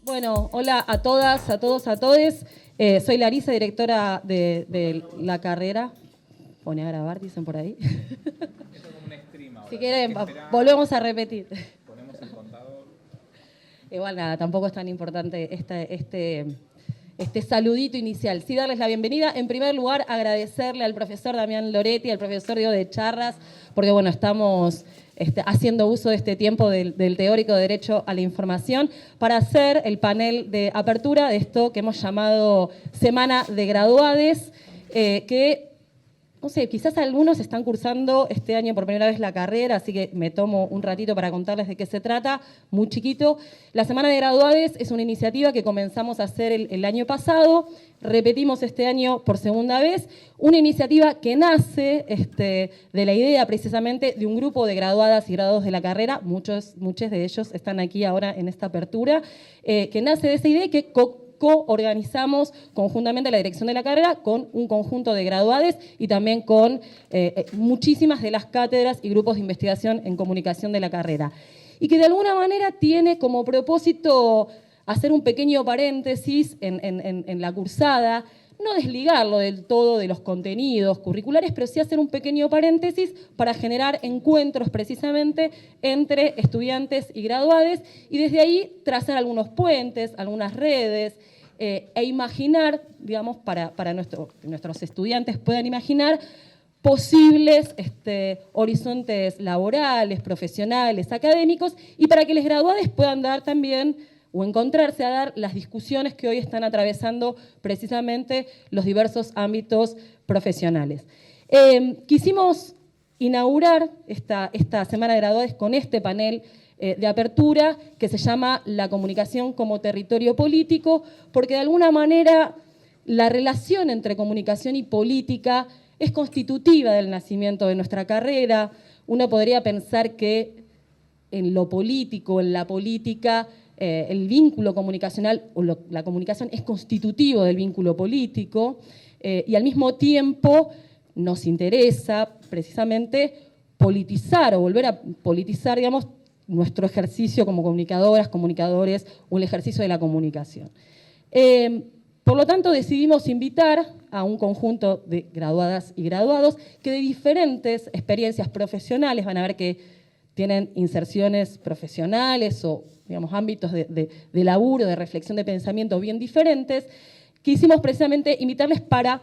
Bueno, hola a todas, a todos, a todes. Soy Larisa, directora de la carrera. Pone a grabar, dicen por ahí. Esto es como un stream ahora. Si quieren, volvemos a repetir. Ponemos el contador. Igual nada, tampoco es tan importante este saludito inicial. Sí, darles la bienvenida. En primer lugar, agradecerle al profesor Damián Loretti, al profesor Diego de Charras, porque bueno, estamos haciendo uso de este tiempo del teórico de Derecho a la Información para hacer el panel de apertura de esto que hemos llamado Semana de Graduades, que no sé, quizás algunos están cursando este año por primera vez la carrera, así que me tomo un ratito para contarles de qué se trata, muy chiquito. La Semana de Graduades es una iniciativa que comenzamos a hacer el año pasado, repetimos este año por segunda vez, una iniciativa que nace de la idea precisamente de un grupo de graduadas y graduados de la carrera, muchos de ellos están aquí ahora en esta apertura, que nace de esa idea que co-organizamos conjuntamente la dirección de la carrera con un conjunto de graduades y también con muchísimas de las cátedras y grupos de investigación en comunicación de la carrera. Y que de alguna manera tiene como propósito hacer un pequeño paréntesis en la cursada, no desligarlo del todo de los contenidos curriculares, pero sí hacer un pequeño paréntesis para generar encuentros precisamente entre estudiantes y graduades y desde ahí trazar algunos puentes, algunas redes e imaginar, digamos, para que nuestros estudiantes puedan imaginar posibles horizontes laborales, profesionales, académicos y para que los graduados puedan dar también o encontrarse a dar las discusiones que hoy están atravesando precisamente los diversos ámbitos profesionales. Quisimos inaugurar esta Semana de Graduados con este panel de apertura que se llama La comunicación como territorio político, porque de alguna manera la relación entre comunicación y política es constitutiva del nacimiento de nuestra carrera. Uno podría pensar que en lo político, en la política, el vínculo comunicacional o la comunicación es constitutivo del vínculo político y al mismo tiempo nos interesa precisamente politizar o volver a politizar, digamos, nuestro ejercicio como comunicadoras, comunicadores o el ejercicio de la comunicación. Por lo tanto, decidimos invitar a un conjunto de graduadas y graduados que de diferentes experiencias profesionales, van a ver que tienen inserciones profesionales o digamos, ámbitos de laburo, de reflexión de pensamiento bien diferentes, quisimos precisamente invitarles para,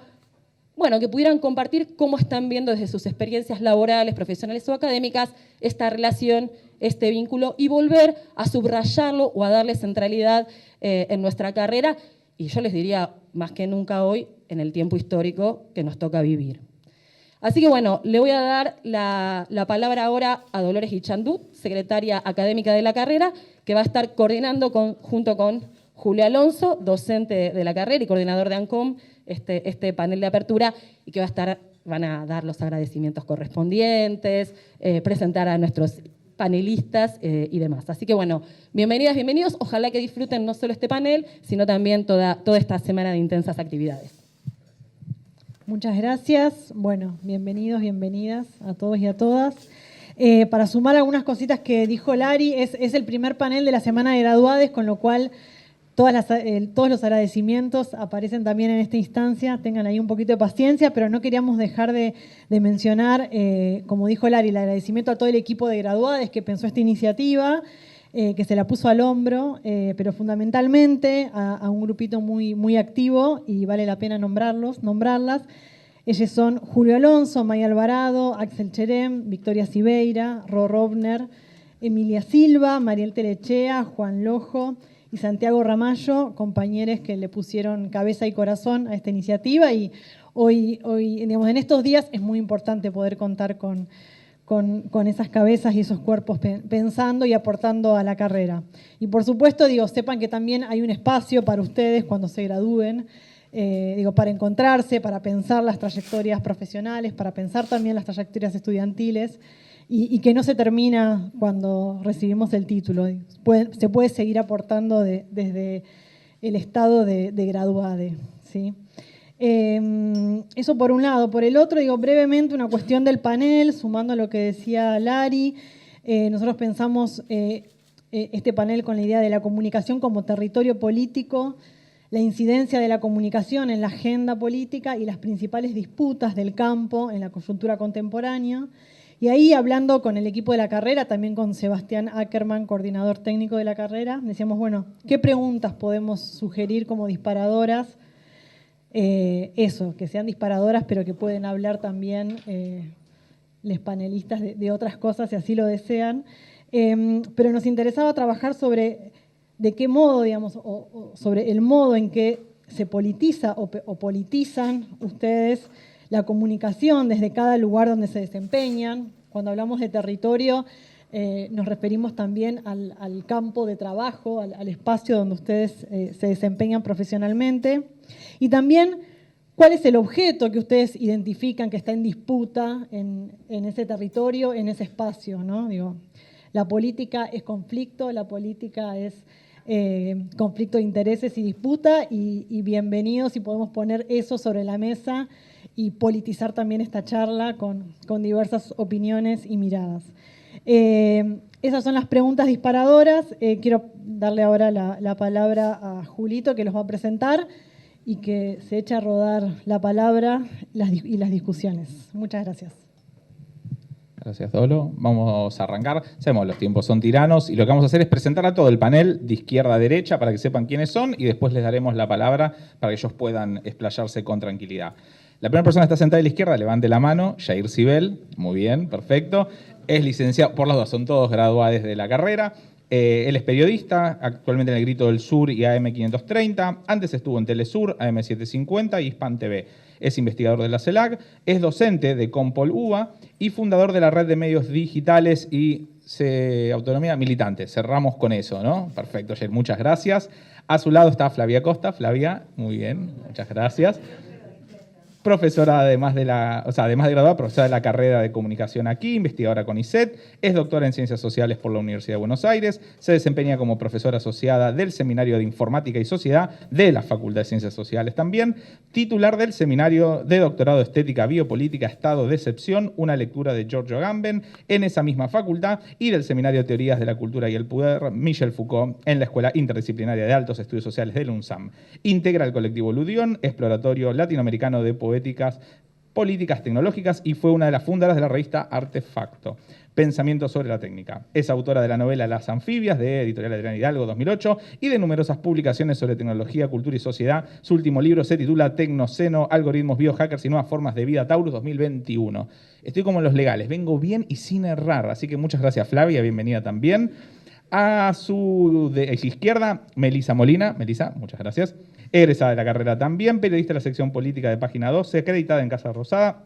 bueno, que pudieran compartir cómo están viendo desde sus experiencias laborales, profesionales o académicas esta relación, este vínculo y volver a subrayarlo o a darle centralidad en nuestra carrera y yo les diría, más que nunca hoy, en el tiempo histórico que nos toca vivir. Así que bueno, le voy a dar la palabra ahora a Dolores Guichandú, secretaria académica de la carrera, que va a estar coordinando junto con Julio Alonso, docente de la carrera y coordinador de ANCOM, este panel de apertura, y que van a dar los agradecimientos correspondientes, presentar a nuestros panelistas y demás. Así que bueno, bienvenidas, bienvenidos. Ojalá que disfruten no solo este panel, sino también toda esta semana de intensas actividades. Muchas gracias. Bueno, bienvenidos, bienvenidas a todos y a todas. Para sumar algunas cositas que dijo Lari, es el primer panel de la Semana de Graduades, con lo cual todos los agradecimientos aparecen también en esta instancia. Tengan ahí un poquito de paciencia, pero no queríamos dejar de mencionar, como dijo Lari, el agradecimiento a todo el equipo de graduades que pensó esta iniciativa, que se la puso al hombro, pero fundamentalmente a un grupito muy, muy activo y vale la pena nombrarlas. Ellos son Julio Alonso, Maya Alvarado, Axel Cherem, Victoria Sibeira, Ro Robner, Emilia Silva, Mariel Telechea, Juan Lojo y Santiago Ramallo, compañeros que le pusieron cabeza y corazón a esta iniciativa y hoy digamos, en estos días es muy importante poder contar con esas cabezas y esos cuerpos pensando y aportando a la carrera. Y por supuesto, sepan que también hay un espacio para ustedes cuando se gradúen, para encontrarse, para pensar las trayectorias profesionales, para pensar también las trayectorias estudiantiles y que no se termina cuando recibimos el título. Se puede seguir aportando desde el estado de graduade, ¿sí? Eso por un lado. Por el otro, brevemente una cuestión del panel, sumando a lo que decía Lari. Nosotros pensamos este panel con la idea de la comunicación como territorio político, la incidencia de la comunicación en la agenda política y las principales disputas del campo en la coyuntura contemporánea. Y ahí, hablando con el equipo de la carrera, también con Sebastián Ackerman, coordinador técnico de la carrera, decíamos, bueno, ¿qué preguntas podemos sugerir como disparadoras? Que sean disparadoras, pero que pueden hablar también los panelistas de otras cosas, si así lo desean. Pero nos interesaba trabajar sobre de qué modo, digamos, o sobre el modo en que se politiza o politizan ustedes la comunicación desde cada lugar donde se desempeñan. Cuando hablamos de territorio, nos referimos también al campo de trabajo, al espacio donde ustedes se desempeñan profesionalmente. Y también, ¿cuál es el objeto que ustedes identifican que está en disputa en ese territorio, en ese espacio, ¿no? Digo, la política es conflicto, la política es conflicto de intereses y disputa, y bienvenidos si podemos poner eso sobre la mesa y politizar también esta charla con diversas opiniones y miradas. Esas son las preguntas disparadoras. Quiero darle ahora la palabra a Julito, que los va a presentar y que se eche a rodar la palabra y las discusiones. Muchas gracias. Gracias, Dolo. Vamos a arrancar. Sabemos, los tiempos son tiranos y lo que vamos a hacer es presentar a todo el panel de izquierda a derecha para que sepan quiénes son y después les daremos la palabra para que ellos puedan explayarse con tranquilidad. La primera persona que está sentada a la izquierda, levante la mano, Jair Cibel. Muy bien, perfecto. Es licenciado, por las dos, son todos graduados de la carrera. Él es periodista, actualmente en El Grito del Sur y AM530. Antes estuvo en Telesur, AM750 y Hispan TV. Es investigador de la CELAC, es docente de Compol UBA y fundador de la red de medios digitales y autonomía militante. Cerramos con eso, ¿no? Perfecto, Jair, muchas gracias. A su lado está Flavia Costa. Flavia, muy bien, muchas gracias. Profesora, además de graduada, profesora de la carrera de comunicación aquí, investigadora con ISET, es doctora en Ciencias Sociales por la Universidad de Buenos Aires, se desempeña como profesora asociada del Seminario de Informática y Sociedad de la Facultad de Ciencias Sociales también, titular del Seminario de Doctorado de Estética Biopolítica, Estado de Excepción, una lectura de Giorgio Agamben en esa misma facultad, y del Seminario de Teorías de la Cultura y el Poder, Michel Foucault, en la Escuela Interdisciplinaria de Altos Estudios Sociales del UNSAM. Integra el colectivo Ludión, exploratorio latinoamericano de poéticas, políticas tecnológicas, y fue una de las fundadoras de la revista Artefacto. Pensamiento sobre la técnica. Es autora de la novela Las anfibias, de Editorial Adrián Hidalgo, 2008, y de numerosas publicaciones sobre tecnología, cultura y sociedad. Su último libro se titula Tecnoceno, algoritmos, biohackers y nuevas formas de vida, Taurus, 2021. Estoy como en los legales, vengo bien y sin errar, así que muchas gracias, Flavia, bienvenida también. A su izquierda, Melisa Molina. Melisa, muchas gracias. Egresada de la carrera también, periodista de la sección política de Página 12, acreditada en Casa Rosada.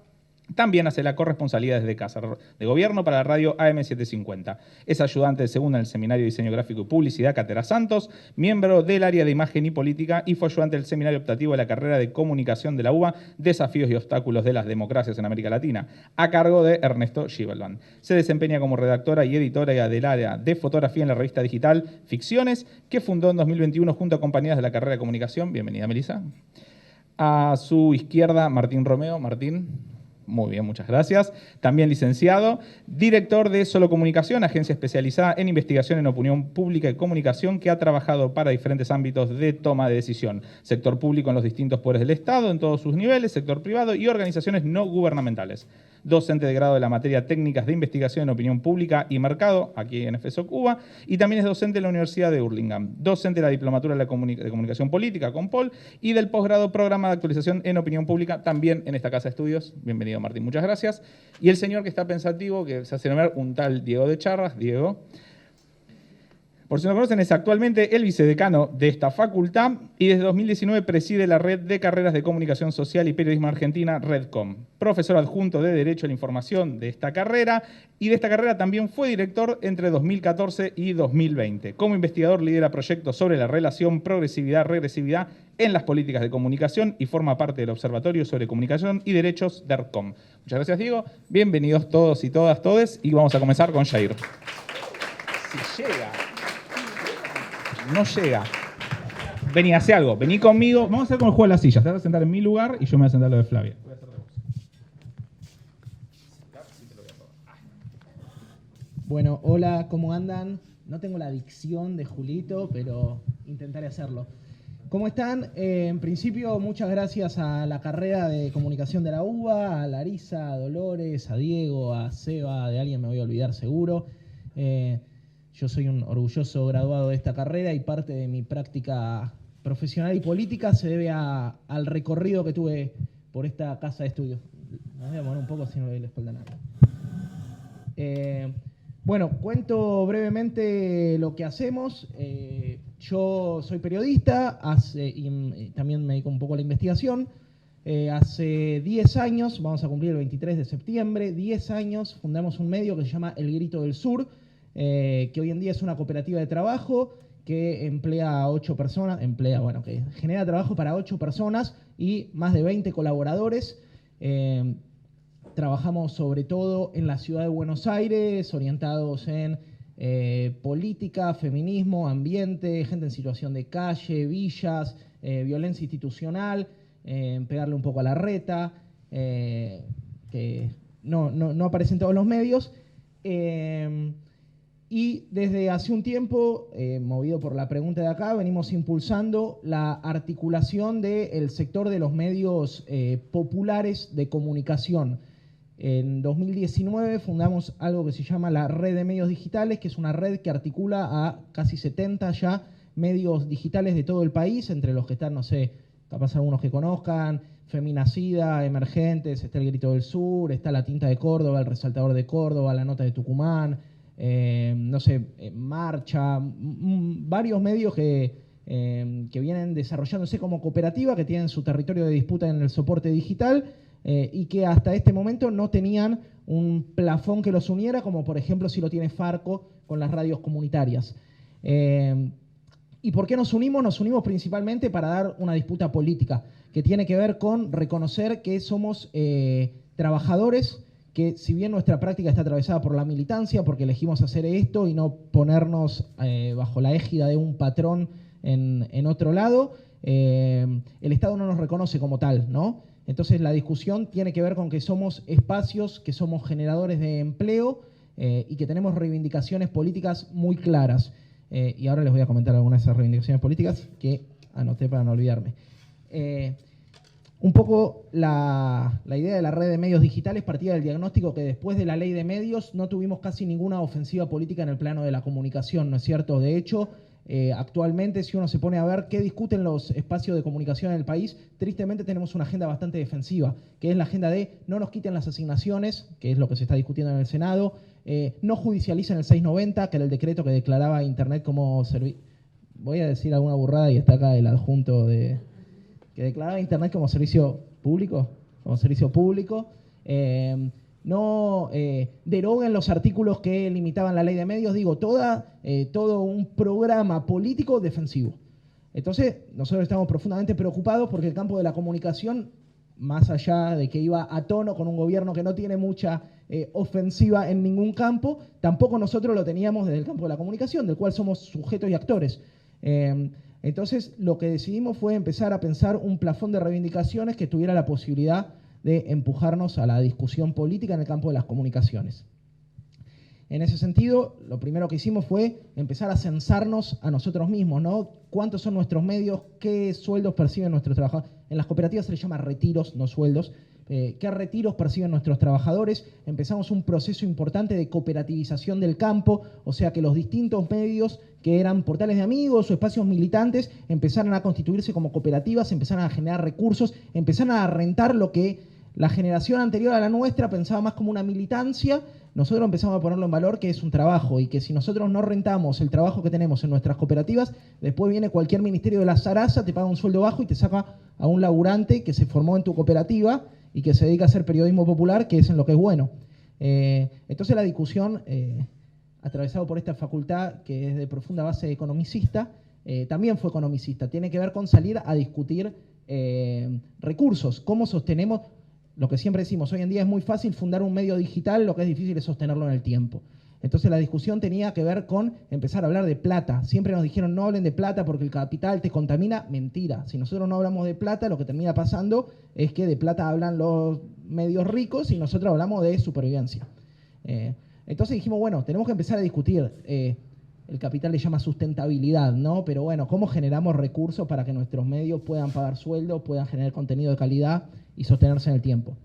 También hace la corresponsabilidad desde Casa de Gobierno para la radio AM750. Es ayudante de segunda en el Seminario de Diseño Gráfico y Publicidad Cátedra Santos, miembro del área de Imagen y Política, y fue ayudante del Seminario Optativo de la carrera de Comunicación de la UBA, Desafíos y Obstáculos de las Democracias en América Latina, a cargo de Ernesto Givelban. Se desempeña como redactora y editora del área de fotografía en la revista digital Ficciones, que fundó en 2021 junto a compañeras de la carrera de Comunicación. Bienvenida, Melisa. A su izquierda, Martín Romeo. Martín. Muy bien, muchas gracias. También licenciado, director de Solo Comunicación, agencia especializada en investigación en opinión pública y comunicación, que ha trabajado para diferentes ámbitos de toma de decisión. Sector público en los distintos poderes del Estado, en todos sus niveles, sector privado y organizaciones no gubernamentales. Docente de grado de la materia Técnicas de Investigación en Opinión Pública y Mercado, aquí en FESO Cuba, y también es docente de la Universidad de Hurlingham. Docente de la Diplomatura de Comunicación Política, COMPOL, y del posgrado Programa de Actualización en Opinión Pública, también en esta casa de estudios. Bienvenido, Martín, muchas gracias. Y el señor que está pensativo, que se hace nombrar un tal Diego de Charras. Diego, por si no lo conocen, es actualmente el vicedecano de esta facultad y desde 2019 preside la Red de Carreras de Comunicación Social y Periodismo Argentina, RedCom. Profesor adjunto de Derecho a la Información de esta carrera, y de esta carrera también fue director entre 2014 y 2020. Como investigador lidera proyectos sobre la relación progresividad-regresividad en las políticas de comunicación y forma parte del Observatorio sobre Comunicación y Derechos de RedCom. Muchas gracias, Diego. Bienvenidos todos y todas, todes, y vamos a comenzar con Jair. Si llega. No llega. Vení, hace algo. Vení conmigo. Vamos a hacer con el juego de las sillas. Te vas a sentar en mi lugar y yo me voy a sentar lo de Flavia. Voy a hacer de vos. Bueno, hola, ¿cómo andan? No tengo la dicción de Julito, pero intentaré hacerlo. ¿Cómo están? En principio, muchas gracias a la carrera de comunicación de la UBA, a Larisa, a Dolores, a Diego, a Seba, de alguien me voy a olvidar seguro. Yo soy un orgulloso graduado de esta carrera y parte de mi práctica profesional y política se debe al recorrido que tuve por esta casa de estudios. Me voy a mover un poco si no le doy la espalda a nadie. Bueno, cuento brevemente lo que hacemos. Yo soy periodista y también me dedico un poco a la investigación. Hace 10 años, vamos a cumplir el 23 de septiembre, 10 años fundamos un medio que se llama El Grito del Sur, que hoy en día es una cooperativa de trabajo que emplea a 8 personas, que genera trabajo para 8 personas y más de 20 colaboradores. Trabajamos sobre todo en la ciudad de Buenos Aires, orientados en política, feminismo, ambiente, gente en situación de calle, villas, violencia institucional, pegarle un poco a la reta, que no aparece en todos los medios. Y desde hace un tiempo, movido por la pregunta de acá, venimos impulsando la articulación del sector de los medios populares de comunicación. En 2019 fundamos algo que se llama la Red de Medios Digitales, que es una red que articula a casi 70 ya medios digitales de todo el país, entre los que están, no sé, capaz algunos que conozcan, Feminacida, Emergentes, está El Grito del Sur, está La Tinta de Córdoba, El Resaltador de Córdoba, La Nota de Tucumán, Marcha, varios medios que vienen desarrollándose como cooperativa, que tienen su territorio de disputa en el soporte digital, y que hasta este momento no tenían un plafón que los uniera, como por ejemplo si lo tiene Farco con las radios comunitarias. ¿Y por qué nos unimos? Nos unimos principalmente para dar una disputa política, que tiene que ver con reconocer que somos trabajadores, que si bien nuestra práctica está atravesada por la militancia, porque elegimos hacer esto y no ponernos bajo la égida de un patrón en otro lado, el Estado no nos reconoce como tal, ¿no? Entonces la discusión tiene que ver con que somos espacios, que somos generadores de empleo y que tenemos reivindicaciones políticas muy claras. Y ahora les voy a comentar algunas de esas reivindicaciones políticas que anoté para no olvidarme. Un poco la idea de la red de medios digitales partía del diagnóstico que después de la ley de medios no tuvimos casi ninguna ofensiva política en el plano de la comunicación, ¿no es cierto? De hecho, actualmente, si uno se pone a ver qué discuten los espacios de comunicación en el país, tristemente tenemos una agenda bastante defensiva, que es la agenda de no nos quiten las asignaciones, que es lo que se está discutiendo en el Senado, no judicialicen el 690, que era el decreto que declaraba Internet como servicio. Voy a decir alguna burrada y está acá el adjunto que declaraba Internet como servicio público, no deroguen los artículos que limitaban la ley de medios, todo un programa político defensivo. Entonces, nosotros estamos profundamente preocupados porque el campo de la comunicación, más allá de que iba a tono con un gobierno que no tiene mucha ofensiva en ningún campo, tampoco nosotros lo teníamos desde el campo de la comunicación, del cual somos sujetos y actores. Entonces, lo que decidimos fue empezar a pensar un plafón de reivindicaciones que tuviera la posibilidad de empujarnos a la discusión política en el campo de las comunicaciones. En ese sentido, lo primero que hicimos fue empezar a censarnos a nosotros mismos, ¿no? ¿Cuántos son nuestros medios? ¿Qué sueldos perciben nuestros trabajadores? En las cooperativas se les llama retiros, no sueldos. ¿Qué retiros perciben nuestros trabajadores? Empezamos un proceso importante de cooperativización del campo, o sea que los distintos medios que eran portales de amigos o espacios militantes empezaron a constituirse como cooperativas, empezaron a generar recursos, empezaron a rentar lo que la generación anterior a la nuestra pensaba más como una militancia. Nosotros empezamos a ponerlo en valor, que es un trabajo, y que si nosotros no rentamos el trabajo que tenemos en nuestras cooperativas, después viene cualquier ministerio de la zaraza, te paga un sueldo bajo y te saca a un laburante que se formó en tu cooperativa y que se dedica a hacer periodismo popular, que es en lo que es bueno. Entonces la discusión, atravesado por esta facultad que es de profunda base economicista, también fue economicista. Tiene que ver con salir a discutir recursos, cómo sostenemos. Lo que siempre decimos, hoy en día es muy fácil fundar un medio digital, lo que es difícil es sostenerlo en el tiempo. Entonces la discusión tenía que ver con empezar a hablar de plata. Siempre nos dijeron no hablen de plata porque el capital te contamina. Mentira. Si nosotros no hablamos de plata, lo que termina pasando es que de plata hablan los medios ricos y nosotros hablamos de supervivencia. Entonces dijimos, bueno, tenemos que empezar a discutir el capital le llama sustentabilidad, ¿no? Pero bueno, ¿cómo generamos recursos para que nuestros medios puedan pagar sueldos, puedan generar contenido de calidad y sostenerse en el tiempo?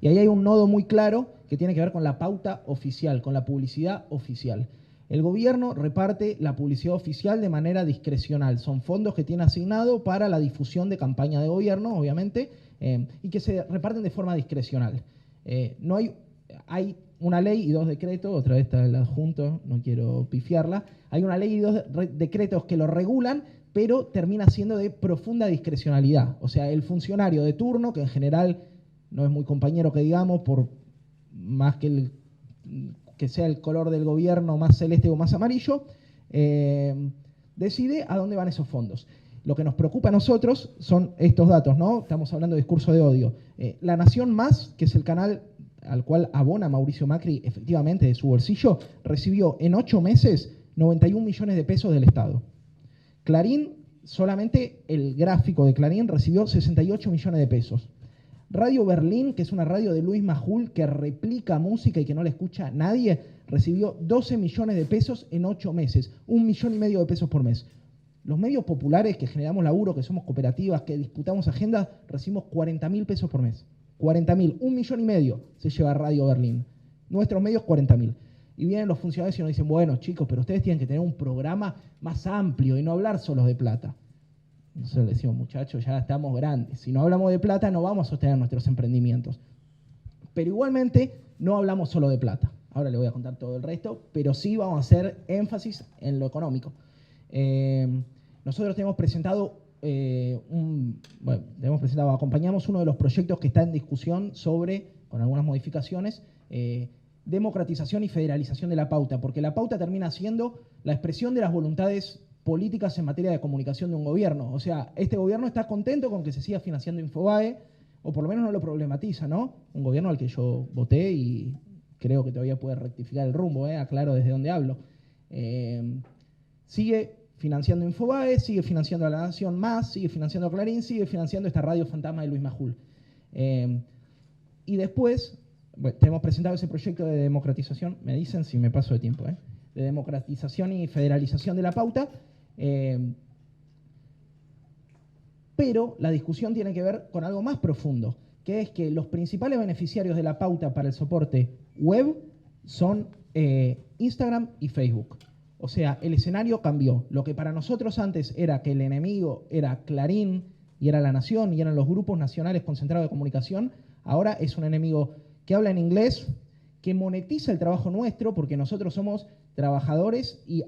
Y ahí hay un nodo muy claro que tiene que ver con la pauta oficial, con la publicidad oficial. El gobierno reparte la publicidad oficial de manera discrecional. Son fondos que tiene asignado para la difusión de campaña de gobierno, obviamente, y que se reparten de forma discrecional. Hay una ley y 2 decretos, otra vez está el adjunto, no quiero pifiarla. Hay una ley y 2 decretos que lo regulan, pero termina siendo de profunda discrecionalidad. O sea, el funcionario de turno, que en general no es muy compañero que digamos, por más que sea el color del gobierno más celeste o más amarillo, decide a dónde van esos fondos. Lo que nos preocupa a nosotros son estos datos, ¿no? Estamos hablando de discurso de odio. La Nación Más, que es el canal al cual abona Mauricio Macri efectivamente de su bolsillo, recibió en 8 meses 91 millones de pesos del Estado. Clarín, solamente el gráfico de Clarín recibió 68 millones de pesos. Radio Berlín, que es una radio de Luis Majul que replica música y que no le escucha a nadie, recibió 12 millones de pesos en 8 meses, 1,5 millones de pesos por mes. Los medios populares que generamos laburo, que somos cooperativas, que disputamos agendas, recibimos 40.000 pesos por mes. 40.000, 1,5 millones se lleva Radio Berlín. Nuestros medios, 40.000. Y vienen los funcionarios y nos dicen, bueno, chicos, pero ustedes tienen que tener un programa más amplio y no hablar solo de plata. Nosotros le decimos, muchachos, ya estamos grandes. Si no hablamos de plata, no vamos a sostener nuestros emprendimientos. Pero igualmente, no hablamos solo de plata. Ahora le voy a contar todo el resto, pero sí vamos a hacer énfasis en lo económico. Nosotros tenemos presentado acompañamos uno de los proyectos que está en discusión sobre, con algunas modificaciones, democratización y federalización de la pauta, porque la pauta termina siendo la expresión de las voluntades políticas en materia de comunicación de un gobierno. O sea, este gobierno está contento con que se siga financiando Infobae, o por lo menos no lo problematiza, ¿no? Un gobierno al que yo voté y creo que todavía puede rectificar el rumbo, aclaro desde dónde hablo. Sigue financiando Infobae, sigue financiando a La Nación Más, sigue financiando a Clarín, sigue financiando esta radio fantasma de Luis Majul. Y después, tenemos presentado ese proyecto de democratización, me dicen si me paso de tiempo, de democratización y federalización de la pauta, pero la discusión tiene que ver con algo más profundo, que es que los principales beneficiarios de la pauta para el soporte web son Instagram y Facebook. O sea, el escenario cambió. Lo que para nosotros antes era que el enemigo era Clarín y era La Nación y eran los grupos nacionales concentrados de comunicación, ahora es un enemigo que habla en inglés, que monetiza el trabajo nuestro, porque nosotros somos trabajadores y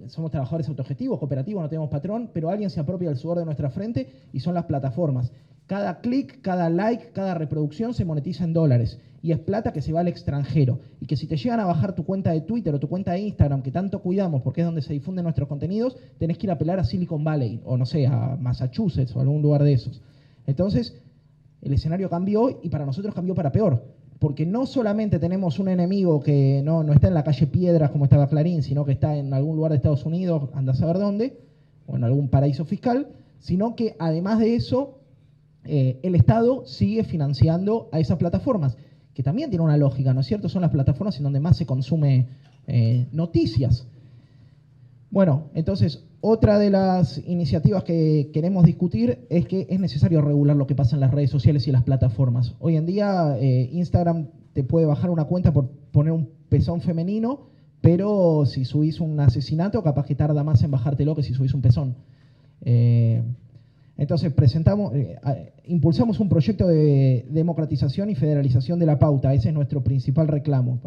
somos trabajadores autogestivos, cooperativos, no tenemos patrón, pero alguien se apropia del sudor de nuestra frente y son las plataformas. Cada clic, cada like, cada reproducción se monetiza en dólares y es plata que se va al extranjero. Y que si te llegan a bajar tu cuenta de Twitter o tu cuenta de Instagram, que tanto cuidamos porque es donde se difunden nuestros contenidos, tenés que ir a apelar a Silicon Valley o no sé, a Massachusetts o algún lugar de esos. Entonces, el escenario cambió y para nosotros cambió para peor. Porque no solamente tenemos un enemigo que no está en la calle Piedras como estaba Clarín, sino que está en algún lugar de Estados Unidos, anda a saber dónde, o en algún paraíso fiscal, sino que además de eso, el Estado sigue financiando a esas plataformas, que también tiene una lógica, ¿no es cierto? Son las plataformas en donde más se consume noticias. Bueno, entonces, otra de las iniciativas que queremos discutir es que es necesario regular lo que pasa en las redes sociales y en las plataformas. Hoy en día, Instagram te puede bajar una cuenta por poner un pezón femenino, pero si subís un asesinato, capaz que tarda más en bajártelo que si subís un pezón. Entonces, impulsamos un proyecto de democratización y federalización de la pauta. Ese es nuestro principal reclamo,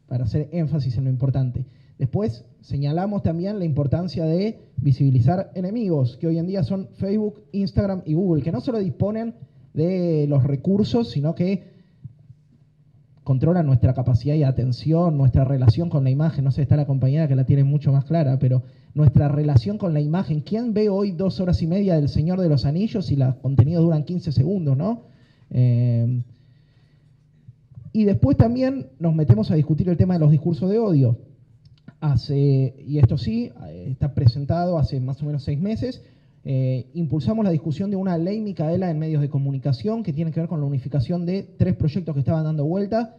para hacer énfasis en lo importante. Después, señalamos también la importancia de visibilizar enemigos, que hoy en día son Facebook, Instagram y Google, que no solo disponen de los recursos, sino que controlan nuestra capacidad y atención, nuestra relación con la imagen. No sé, está la compañera que la tiene mucho más clara, pero nuestra relación con la imagen. ¿Quién ve hoy 2 horas y media del Señor de los Anillos y los contenidos duran 15 segundos, ¿no? Y después también nos metemos a discutir el tema de los discursos de odio. Y esto sí, está presentado hace más o menos 6 meses, impulsamos la discusión de una ley Micaela en medios de comunicación que tiene que ver con la unificación de 3 proyectos que estaban dando vuelta.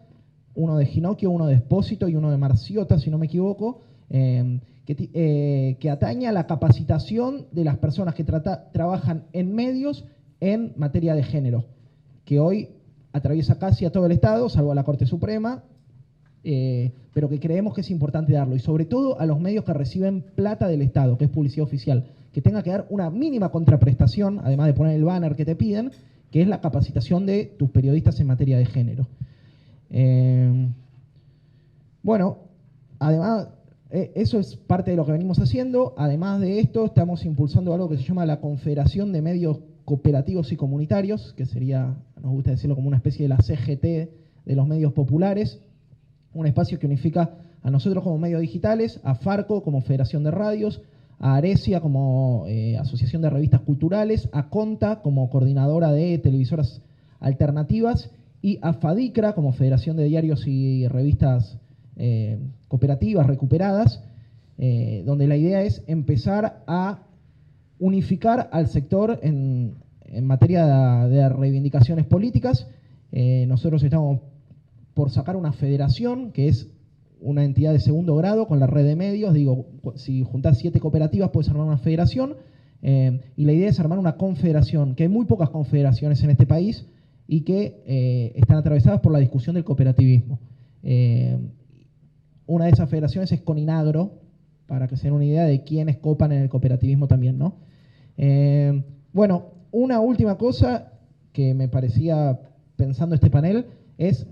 uno de Ginocchio, uno de Espósito y uno de Marciota, si no me equivoco, que atañe a la capacitación de las personas que trabajan en medios en materia de género, que hoy atraviesa casi a todo el Estado, salvo a la Corte Suprema, pero que creemos que es importante darlo, y sobre todo a los medios que reciben plata del Estado, que es publicidad oficial, que tenga que dar una mínima contraprestación, además de poner el banner que te piden, que es la capacitación de tus periodistas en materia de género. Bueno, además, eso es parte de lo que venimos haciendo. Además de esto, estamos impulsando algo que se llama la Confederación de Medios Cooperativos y Comunitarios, que sería, nos gusta decirlo como una especie de la CGT de los medios populares, un espacio que unifica a nosotros como medios digitales, a Farco como Federación de Radios, a Aresia como Asociación de Revistas Culturales, a Conta como coordinadora de televisoras alternativas y a FADICRA como Federación de Diarios y Revistas Cooperativas recuperadas, donde la idea es empezar a unificar al sector en materia de reivindicaciones políticas. Nosotros estamos por sacar una federación, que es una entidad de segundo grado con la red de medios. Digo, si juntás 7 cooperativas puedes armar una federación, y la idea es armar una confederación, que hay muy pocas confederaciones en este país y que están atravesadas por la discusión del cooperativismo. Una de esas federaciones es Coninagro, para que se den una idea de quiénes copan en el cooperativismo también, ¿no? Bueno, una última cosa que me parecía, pensando este panel, es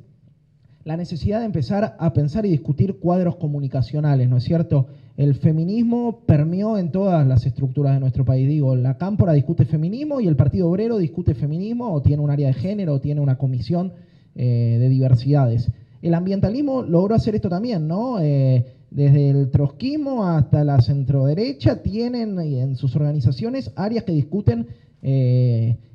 la necesidad de empezar a pensar y discutir cuadros comunicacionales, ¿no es cierto? El feminismo permeó en todas las estructuras de nuestro país. Digo, la Cámpora discute feminismo y el Partido Obrero discute feminismo, o tiene un área de género, o tiene una comisión de diversidades. El ambientalismo logró hacer esto también, ¿no? Desde el trotskismo hasta la centroderecha tienen en sus organizaciones áreas que discuten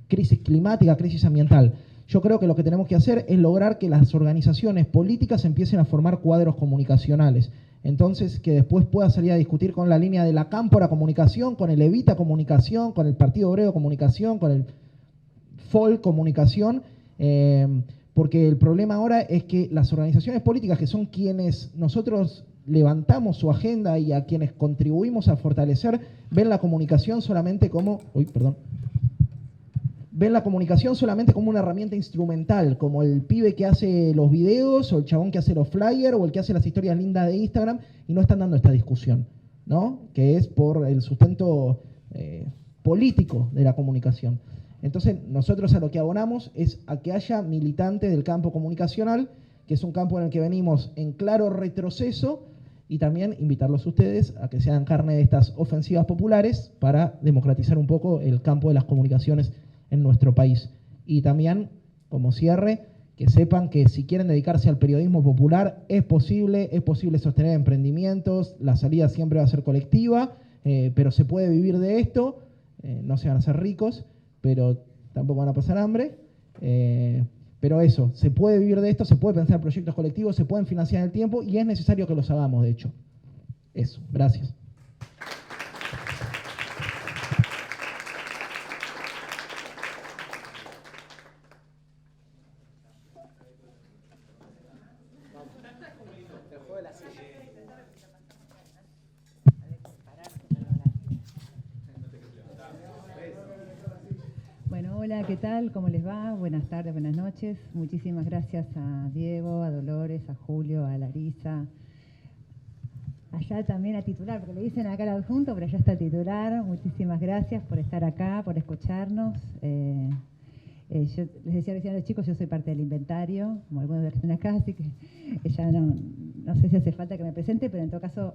crisis climática, crisis ambiental. Yo creo que lo que tenemos que hacer es lograr que las organizaciones políticas empiecen a formar cuadros comunicacionales. Entonces, que después pueda salir a discutir con la línea de la Cámpora Comunicación, con el Evita Comunicación, con el Partido Obrero Comunicación, con el FOL Comunicación, porque el problema ahora es que las organizaciones políticas, que son quienes nosotros levantamos su agenda y a quienes contribuimos a fortalecer, ven la comunicación solamente como... ven la comunicación solamente como una herramienta instrumental, como el pibe que hace los videos, o el chabón que hace los flyers, o el que hace las historias lindas de Instagram, y no están dando esta discusión, ¿no? Que es por el sustento político de la comunicación. Entonces, nosotros a lo que abonamos es a que haya militantes del campo comunicacional, que es un campo en el que venimos en claro retroceso, y también invitarlos a ustedes a que se hagan carne de estas ofensivas populares para democratizar un poco el campo de las comunicaciones en nuestro país. Y también, como cierre, que sepan que si quieren dedicarse al periodismo popular, es posible sostener emprendimientos, la salida siempre va a ser colectiva, pero se puede vivir de esto, no se van a hacer ricos, pero tampoco van a pasar hambre, pero eso, se puede vivir de esto, se puede pensar en proyectos colectivos, se pueden financiar en el tiempo, y es necesario que los hagamos, de hecho. Eso, gracias. Bueno, hola, ¿qué tal? ¿Cómo les va? Buenas tardes, buenas noches. Muchísimas gracias a Diego, a Dolores, a Julio, a Larisa. Allá también a titular, porque le dicen acá al adjunto, pero allá está el titular. Muchísimas gracias por estar acá, por escucharnos. Yo les decía recién a los chicos, yo soy parte del inventario, como algunos de los que están acá, así que ya no sé si hace falta que me presente, pero en todo caso...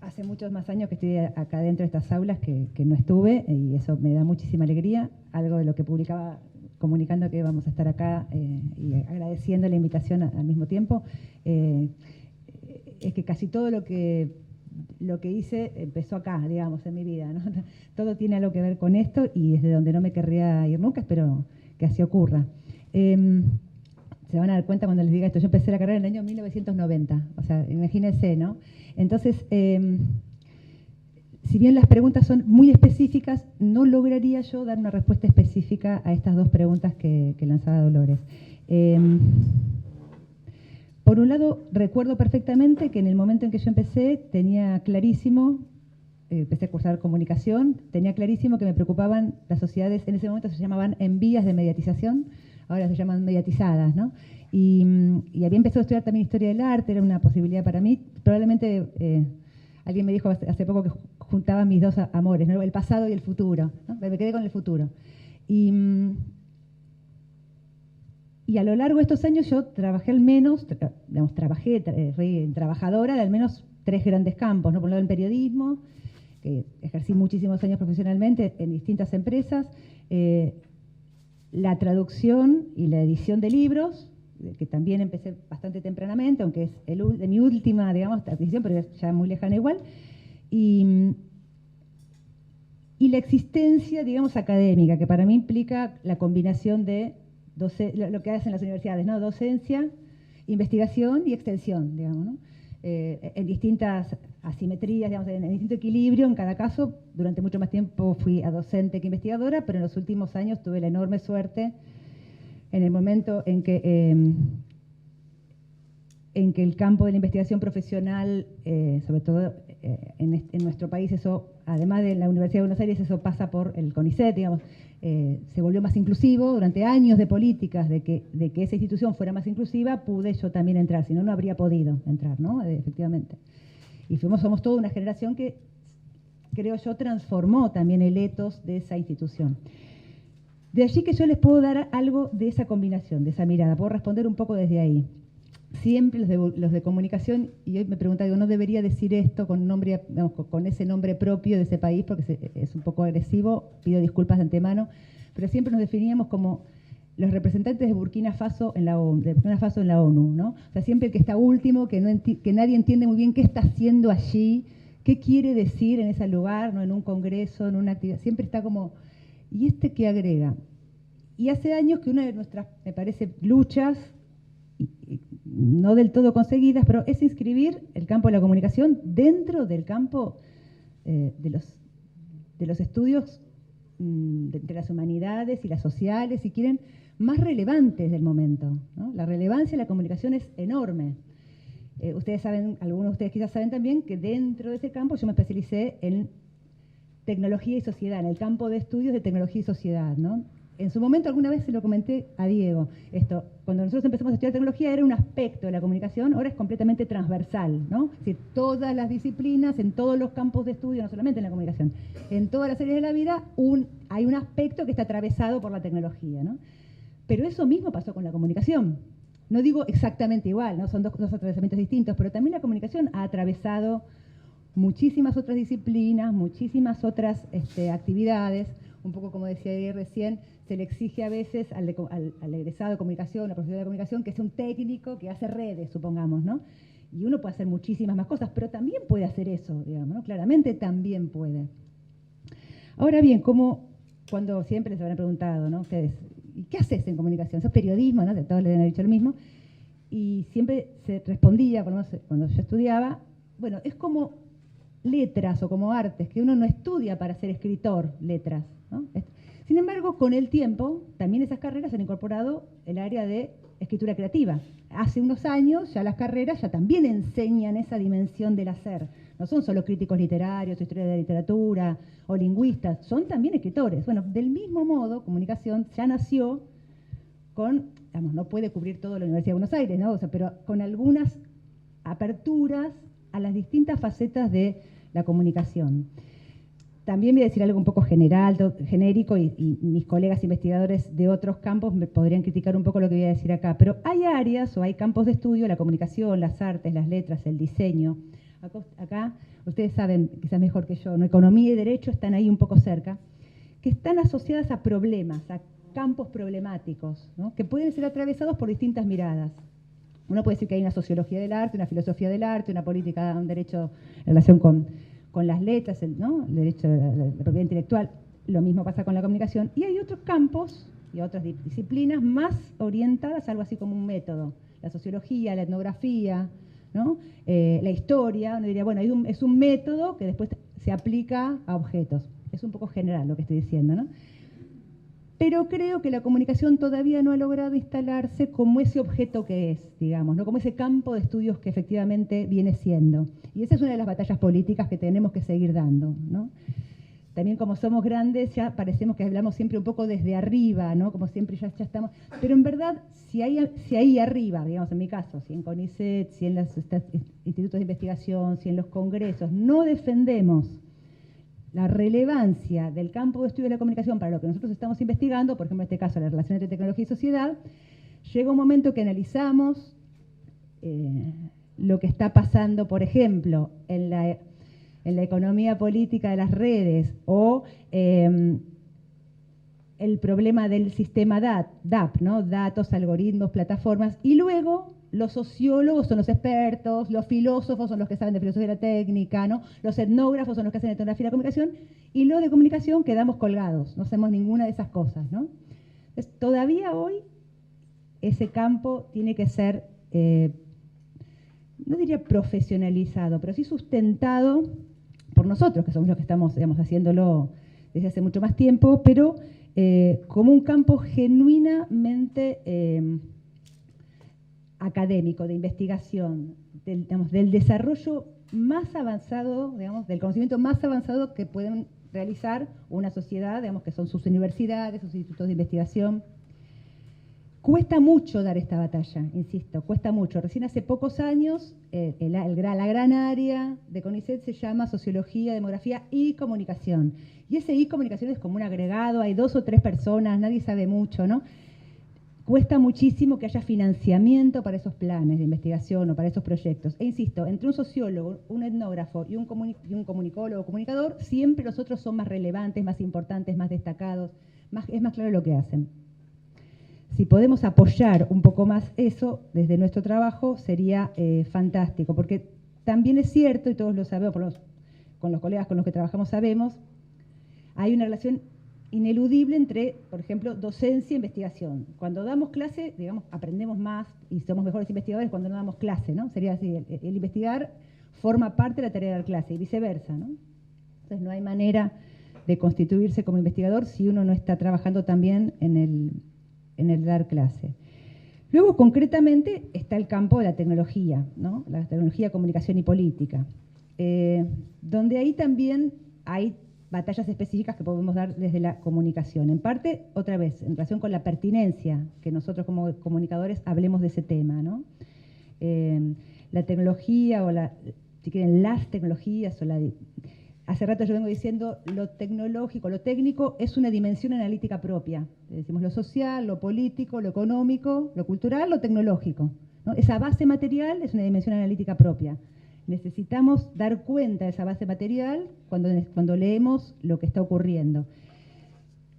hace muchos más años que estoy acá dentro de estas aulas que no estuve, y eso me da muchísima alegría. Algo de lo que publicaba comunicando que vamos a estar acá y agradeciendo la invitación al mismo tiempo, es que casi todo lo que hice empezó acá, digamos, en mi vida, ¿no? Todo tiene algo que ver con esto, y desde donde no me querría ir nunca, espero que así ocurra. Se van a dar cuenta cuando les diga esto. Yo empecé la carrera en el año 1990, o sea, imagínense, ¿no? Entonces, si bien las preguntas son muy específicas, no lograría yo dar una respuesta específica a estas dos preguntas que lanzaba Dolores. Por un lado, recuerdo perfectamente que en el momento en que yo empecé tenía clarísimo, empecé a cursar comunicación, tenía clarísimo que me preocupaban las sociedades, en ese momento se llamaban en vías de mediatización, ahora se llaman mediatizadas, ¿no? Y había empezado a estudiar también historia del arte, era una posibilidad para mí. Probablemente alguien me dijo hace poco que juntaba mis dos amores, ¿no? El pasado y el futuro, ¿no? Me quedé con el futuro. Y a lo largo de estos años yo trabajé al menos, fui trabajadora de al menos 3 grandes campos, ¿no? Por un lado el periodismo, que ejercí muchísimos años profesionalmente en distintas empresas, la traducción y la edición de libros, que también empecé bastante tempranamente, aunque es de mi última, digamos, adquisición, pero ya muy lejana igual, y la existencia, digamos, académica, que para mí implica la combinación de lo que hacen las universidades, ¿no? Docencia, investigación y extensión, digamos, ¿no? En distintas asimetrías, digamos, en distinto equilibrio. En cada caso, durante mucho más tiempo fui a docente que investigadora, pero en los últimos años tuve la enorme suerte, en el momento en que el campo de la investigación profesional, sobre todo en nuestro país, eso, además de la Universidad de Buenos Aires, eso pasa por el CONICET, digamos, se volvió más inclusivo. Durante años de políticas de que esa institución fuera más inclusiva, pude yo también entrar, si no, no habría podido entrar, ¿no? Efectivamente. Y somos toda una generación que, creo yo, transformó también el ethos de esa institución. De allí que yo les puedo dar algo de esa combinación, de esa mirada, puedo responder un poco desde ahí. Siempre los de comunicación, y hoy me preguntaba, digo, no debería decir esto con nombre, digamos, con ese nombre propio de ese país, porque es un poco agresivo, pido disculpas de antemano, pero siempre nos definíamos como los representantes de Burkina Faso en la ONU, ¿no? O sea, siempre el que está último, que nadie entiende muy bien qué está haciendo allí, qué quiere decir en ese lugar, ¿no? En un congreso, en una actividad, siempre está como, ¿y este qué agrega? Y hace años que una de nuestras, me parece, luchas, no del todo conseguidas, pero es inscribir el campo de la comunicación dentro del campo de los estudios de las humanidades y las sociales, si quieren, más relevantes del momento, ¿no? La relevancia de la comunicación es enorme. Ustedes saben, algunos de ustedes quizás saben también, que dentro de ese campo yo me especialicé en tecnología y sociedad, en el campo de estudios de tecnología y sociedad, ¿no? En su momento, alguna vez se lo comenté a Diego, esto, cuando nosotros empezamos a estudiar tecnología era un aspecto de la comunicación, ahora es completamente transversal, ¿no? Es decir, todas las disciplinas, en todos los campos de estudio, no solamente en la comunicación, en todas las áreas de la vida, hay un aspecto que está atravesado por la tecnología, ¿no? Pero eso mismo pasó con la comunicación. No digo exactamente igual, ¿no? Son dos atravesamientos distintos, pero también la comunicación ha atravesado muchísimas otras disciplinas, muchísimas otras actividades. Un poco como decía ayer recién, se le exige a veces al egresado de comunicación, al profesor de comunicación, que sea un técnico que hace redes, supongamos, ¿no? Y uno puede hacer muchísimas más cosas, pero también puede hacer eso, digamos, ¿no? Claramente también puede. Ahora bien, cuando siempre les habrán preguntado, ¿no? Ustedes, ¿y qué haces en comunicación? ¿Sos periodismo? ¿No? Todos les han dicho lo mismo. Y siempre se respondía, por lo menos cuando yo estudiaba, bueno, es como letras o como artes, que uno no estudia para ser escritor, letras, ¿no? Sin embargo, con el tiempo, también esas carreras han incorporado el área de escritura creativa. Hace unos años ya las carreras ya también enseñan esa dimensión del hacer. No son solo críticos literarios, historia de la literatura o lingüistas, son también escritores. Bueno, del mismo modo, comunicación ya nació con, digamos, no puede cubrir todo la Universidad de Buenos Aires, ¿no? O sea, pero con algunas aperturas a las distintas facetas de la comunicación. También voy a decir algo un poco genérico, y mis colegas investigadores de otros campos me podrían criticar un poco lo que voy a decir acá, pero hay áreas o hay campos de estudio, la comunicación, las artes, las letras, el diseño. Acá ustedes saben, quizás mejor que yo, ¿no? Economía y derecho están ahí un poco cerca, que están asociadas a problemas, a campos problemáticos, ¿no? Que pueden ser atravesados por distintas miradas. Uno puede decir que hay una sociología del arte, una filosofía del arte, una política, un derecho en relación con las letras, ¿no? El derecho de la propiedad intelectual. Lo mismo pasa con la comunicación. Y hay otros campos y otras disciplinas más orientadas a algo así como un método. La sociología, la etnografía, ¿no? La historia. Uno diría, bueno, es un método que después se aplica a objetos. Es un poco general lo que estoy diciendo, ¿no? pero creo que la comunicación todavía no ha logrado instalarse como ese objeto que es, digamos, ¿no? Como ese campo de estudios que efectivamente viene siendo. Y esa es una de las batallas políticas que tenemos que seguir dando, ¿no? También como somos grandes ya parecemos que hablamos siempre un poco desde arriba, ¿no? Como siempre ya estamos. Pero en verdad, si ahí arriba, digamos en mi caso, si en CONICET, si en los institutos de investigación, si en los congresos, no defendemos la relevancia del campo de estudio de la comunicación para lo que nosotros estamos investigando, por ejemplo en este caso la relación entre tecnología y sociedad, llega un momento que analizamos lo que está pasando, por ejemplo, en la economía política de las redes o el problema del sistema DAP, ¿no? Datos, algoritmos, plataformas, y luego los sociólogos son los expertos, los filósofos son los que saben de filosofía de la técnica, ¿no? Los etnógrafos son los que hacen etnografía de la comunicación, y los de comunicación quedamos colgados, no hacemos ninguna de esas cosas, ¿no? Entonces, todavía hoy ese campo tiene que ser, no diría profesionalizado, pero sí sustentado por nosotros, que somos los que estamos, digamos, haciéndolo desde hace mucho más tiempo, pero como un campo genuinamente académico, de investigación, del desarrollo más avanzado, digamos, del conocimiento más avanzado que pueden realizar una sociedad, digamos, que son sus universidades, sus institutos de investigación. Cuesta mucho dar esta batalla, insisto, cuesta mucho. Recién hace pocos años, la gran área de CONICET se llama Sociología, Demografía y Comunicación. Y ese y comunicación es como un agregado, hay 2 o 3 personas, nadie sabe mucho, ¿no? Cuesta muchísimo que haya financiamiento para esos planes de investigación o para esos proyectos. E insisto, entre un sociólogo, un etnógrafo y un comunicólogo o comunicador, siempre los otros son más relevantes, más importantes, más destacados, es más claro lo que hacen. Si podemos apoyar un poco más eso desde nuestro trabajo, sería fantástico, porque también es cierto, y todos lo sabemos, con los colegas con los que trabajamos sabemos, hay una relación ineludible entre, por ejemplo, docencia e investigación. Cuando damos clase, digamos, aprendemos más y somos mejores investigadores cuando no damos clase, ¿no? Sería así, el investigar forma parte de la tarea de dar clase y viceversa, ¿no? Entonces no hay manera de constituirse como investigador si uno no está trabajando también en el dar clase. Luego, concretamente, está el campo de la tecnología, ¿no? La tecnología, comunicación y política, donde ahí también hay batallas específicas que podemos dar desde la comunicación. En parte, otra vez, en relación con la pertinencia, que nosotros como comunicadores hablemos de ese tema, ¿no? La tecnología o si quieren, las tecnologías o hace rato yo vengo diciendo, lo tecnológico, lo técnico es una dimensión analítica propia. Decimos lo social, lo político, lo económico, lo cultural, lo tecnológico, ¿no? Esa base material es una dimensión analítica propia. Necesitamos dar cuenta de esa base material cuando leemos lo que está ocurriendo.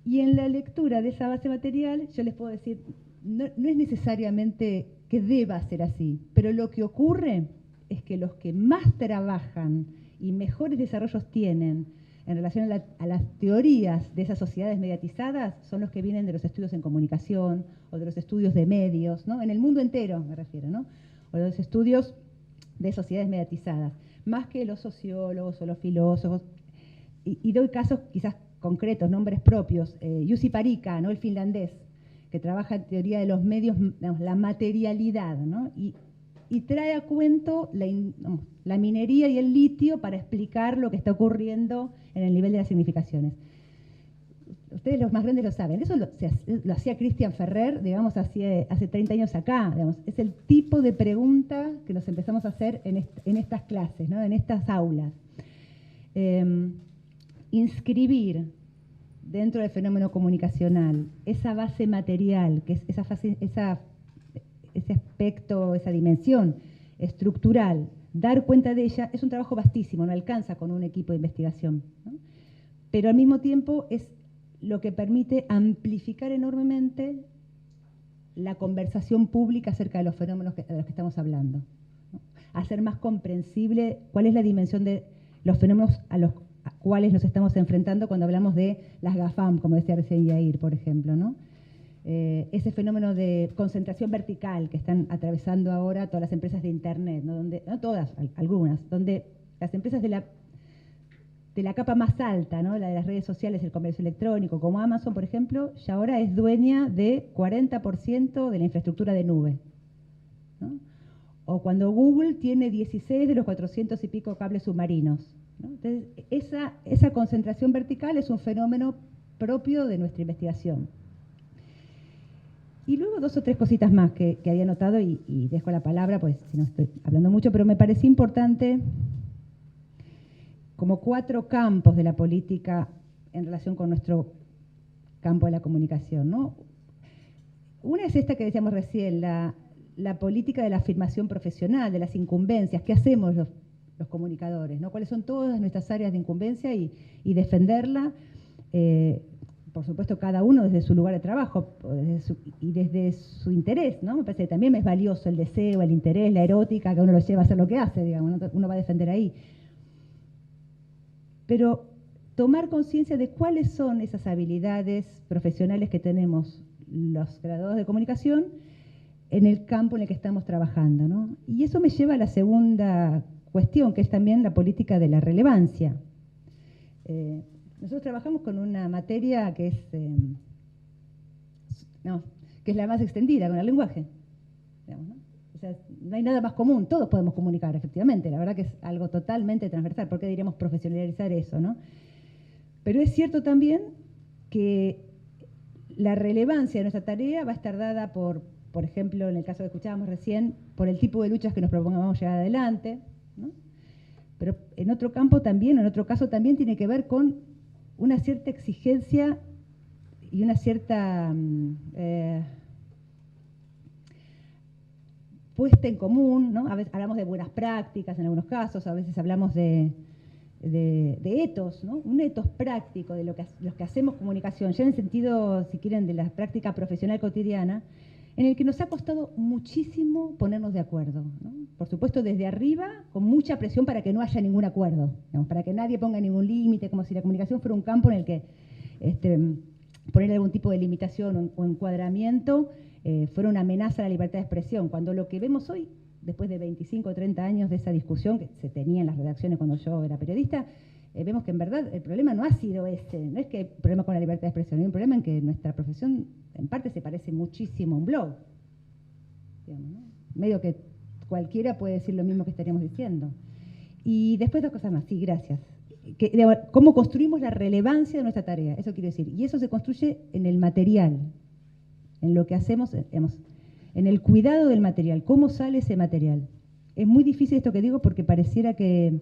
Y en la lectura de esa base material, yo les puedo decir, no es necesariamente que deba ser así, pero lo que ocurre es que los que más trabajan y mejores desarrollos tienen en relación a las teorías de esas sociedades mediatizadas son los que vienen de los estudios en comunicación o de los estudios de medios, ¿no? En el mundo entero me refiero, ¿no? O los estudios de sociedades mediatizadas, más que los sociólogos o los filósofos. Y doy casos quizás concretos, nombres propios. Jussi Parikka, ¿no? El finlandés, que trabaja en teoría de los medios, digamos, la materialidad, ¿no? Y trae a cuento la minería y el litio para explicar lo que está ocurriendo en el nivel de las significaciones. Ustedes los más grandes lo saben, eso lo hacía Christian Ferrer, digamos, hace 30 años acá, digamos. Es el tipo de pregunta que nos empezamos a hacer en estas clases, ¿no? En estas aulas. Inscribir dentro del fenómeno comunicacional esa base material, que es ese aspecto, esa dimensión estructural, dar cuenta de ella, es un trabajo vastísimo, no alcanza con un equipo de investigación, ¿no? Pero al mismo tiempo es lo que permite amplificar enormemente la conversación pública acerca de los fenómenos de los que estamos hablando, ¿no? Hacer más comprensible cuál es la dimensión de los fenómenos a los cuales nos estamos enfrentando cuando hablamos de las GAFAM, como decía recién Yair, por ejemplo, ¿no? Ese fenómeno de concentración vertical que están atravesando ahora todas las empresas de Internet, ¿no? No todas, algunas, donde las empresas de la capa más alta, ¿no? La de las redes sociales, el comercio electrónico, como Amazon, por ejemplo, ya ahora es dueña de 40% de la infraestructura de nube, ¿no? O cuando Google tiene 16 de los 400 y pico cables submarinos, ¿no? Entonces, esa concentración vertical es un fenómeno propio de nuestra investigación. Y luego 2 o 3 cositas más que había notado y dejo la palabra, pues si no estoy hablando mucho, pero me parecía importante como 4 campos de la política en relación con nuestro campo de la comunicación, ¿no? Una es esta que decíamos recién, la política de la afirmación profesional, de las incumbencias. ¿Qué hacemos los comunicadores, ¿no? ¿Cuáles son todas nuestras áreas de incumbencia y defenderla? Por supuesto, cada uno desde su lugar de trabajo y desde su interés, ¿no? Me parece que también es valioso el deseo, el interés, la erótica, que uno lo lleva a hacer lo que hace, digamos, uno va a defender ahí. Pero tomar conciencia de cuáles son esas habilidades profesionales que tenemos los graduados de comunicación en el campo en el que estamos trabajando, ¿no? Y eso me lleva a la segunda cuestión, que es también la política de la relevancia. Nosotros trabajamos con una materia que es la más extendida, con el lenguaje, digamos, ¿no? O sea, no hay nada más común, todos podemos comunicar, efectivamente, la verdad que es algo totalmente transversal. ¿Por qué diríamos profesionalizar eso, no? Pero es cierto también que la relevancia de nuestra tarea va a estar dada por ejemplo, en el caso que escuchábamos recién, por el tipo de luchas que nos propongamos llevar adelante, ¿no? Pero en otro campo también, en otro caso también tiene que ver con una cierta exigencia y una cierta puesta en común, ¿no? A veces hablamos de buenas prácticas en algunos casos, a veces hablamos de etos, ¿no? Un etos práctico de los que hacemos comunicación, ya en el sentido, si quieren, de la práctica profesional cotidiana, en el que nos ha costado muchísimo ponernos de acuerdo, ¿no? Por supuesto, desde arriba, con mucha presión para que no haya ningún acuerdo, digamos, para que nadie ponga ningún límite, como si la comunicación fuera un campo en el que poner algún tipo de limitación o encuadramiento fuera una amenaza a la libertad de expresión, cuando lo que vemos hoy, después de 25 o 30 años de esa discusión que se tenía en las redacciones cuando yo era periodista, vemos que en verdad el problema no ha sido ese, no es que hay problema con la libertad de expresión, hay un problema en que nuestra profesión en parte se parece muchísimo a un blog, digamos, ¿no? Medio que cualquiera puede decir lo mismo que estaríamos diciendo. Y después 2 cosas más, sí, gracias. ¿Cómo construimos la relevancia de nuestra tarea? Eso quiero decir. Y eso se construye en el material, en lo que hacemos, digamos, en el cuidado del material. ¿Cómo sale ese material? Es muy difícil esto que digo porque pareciera que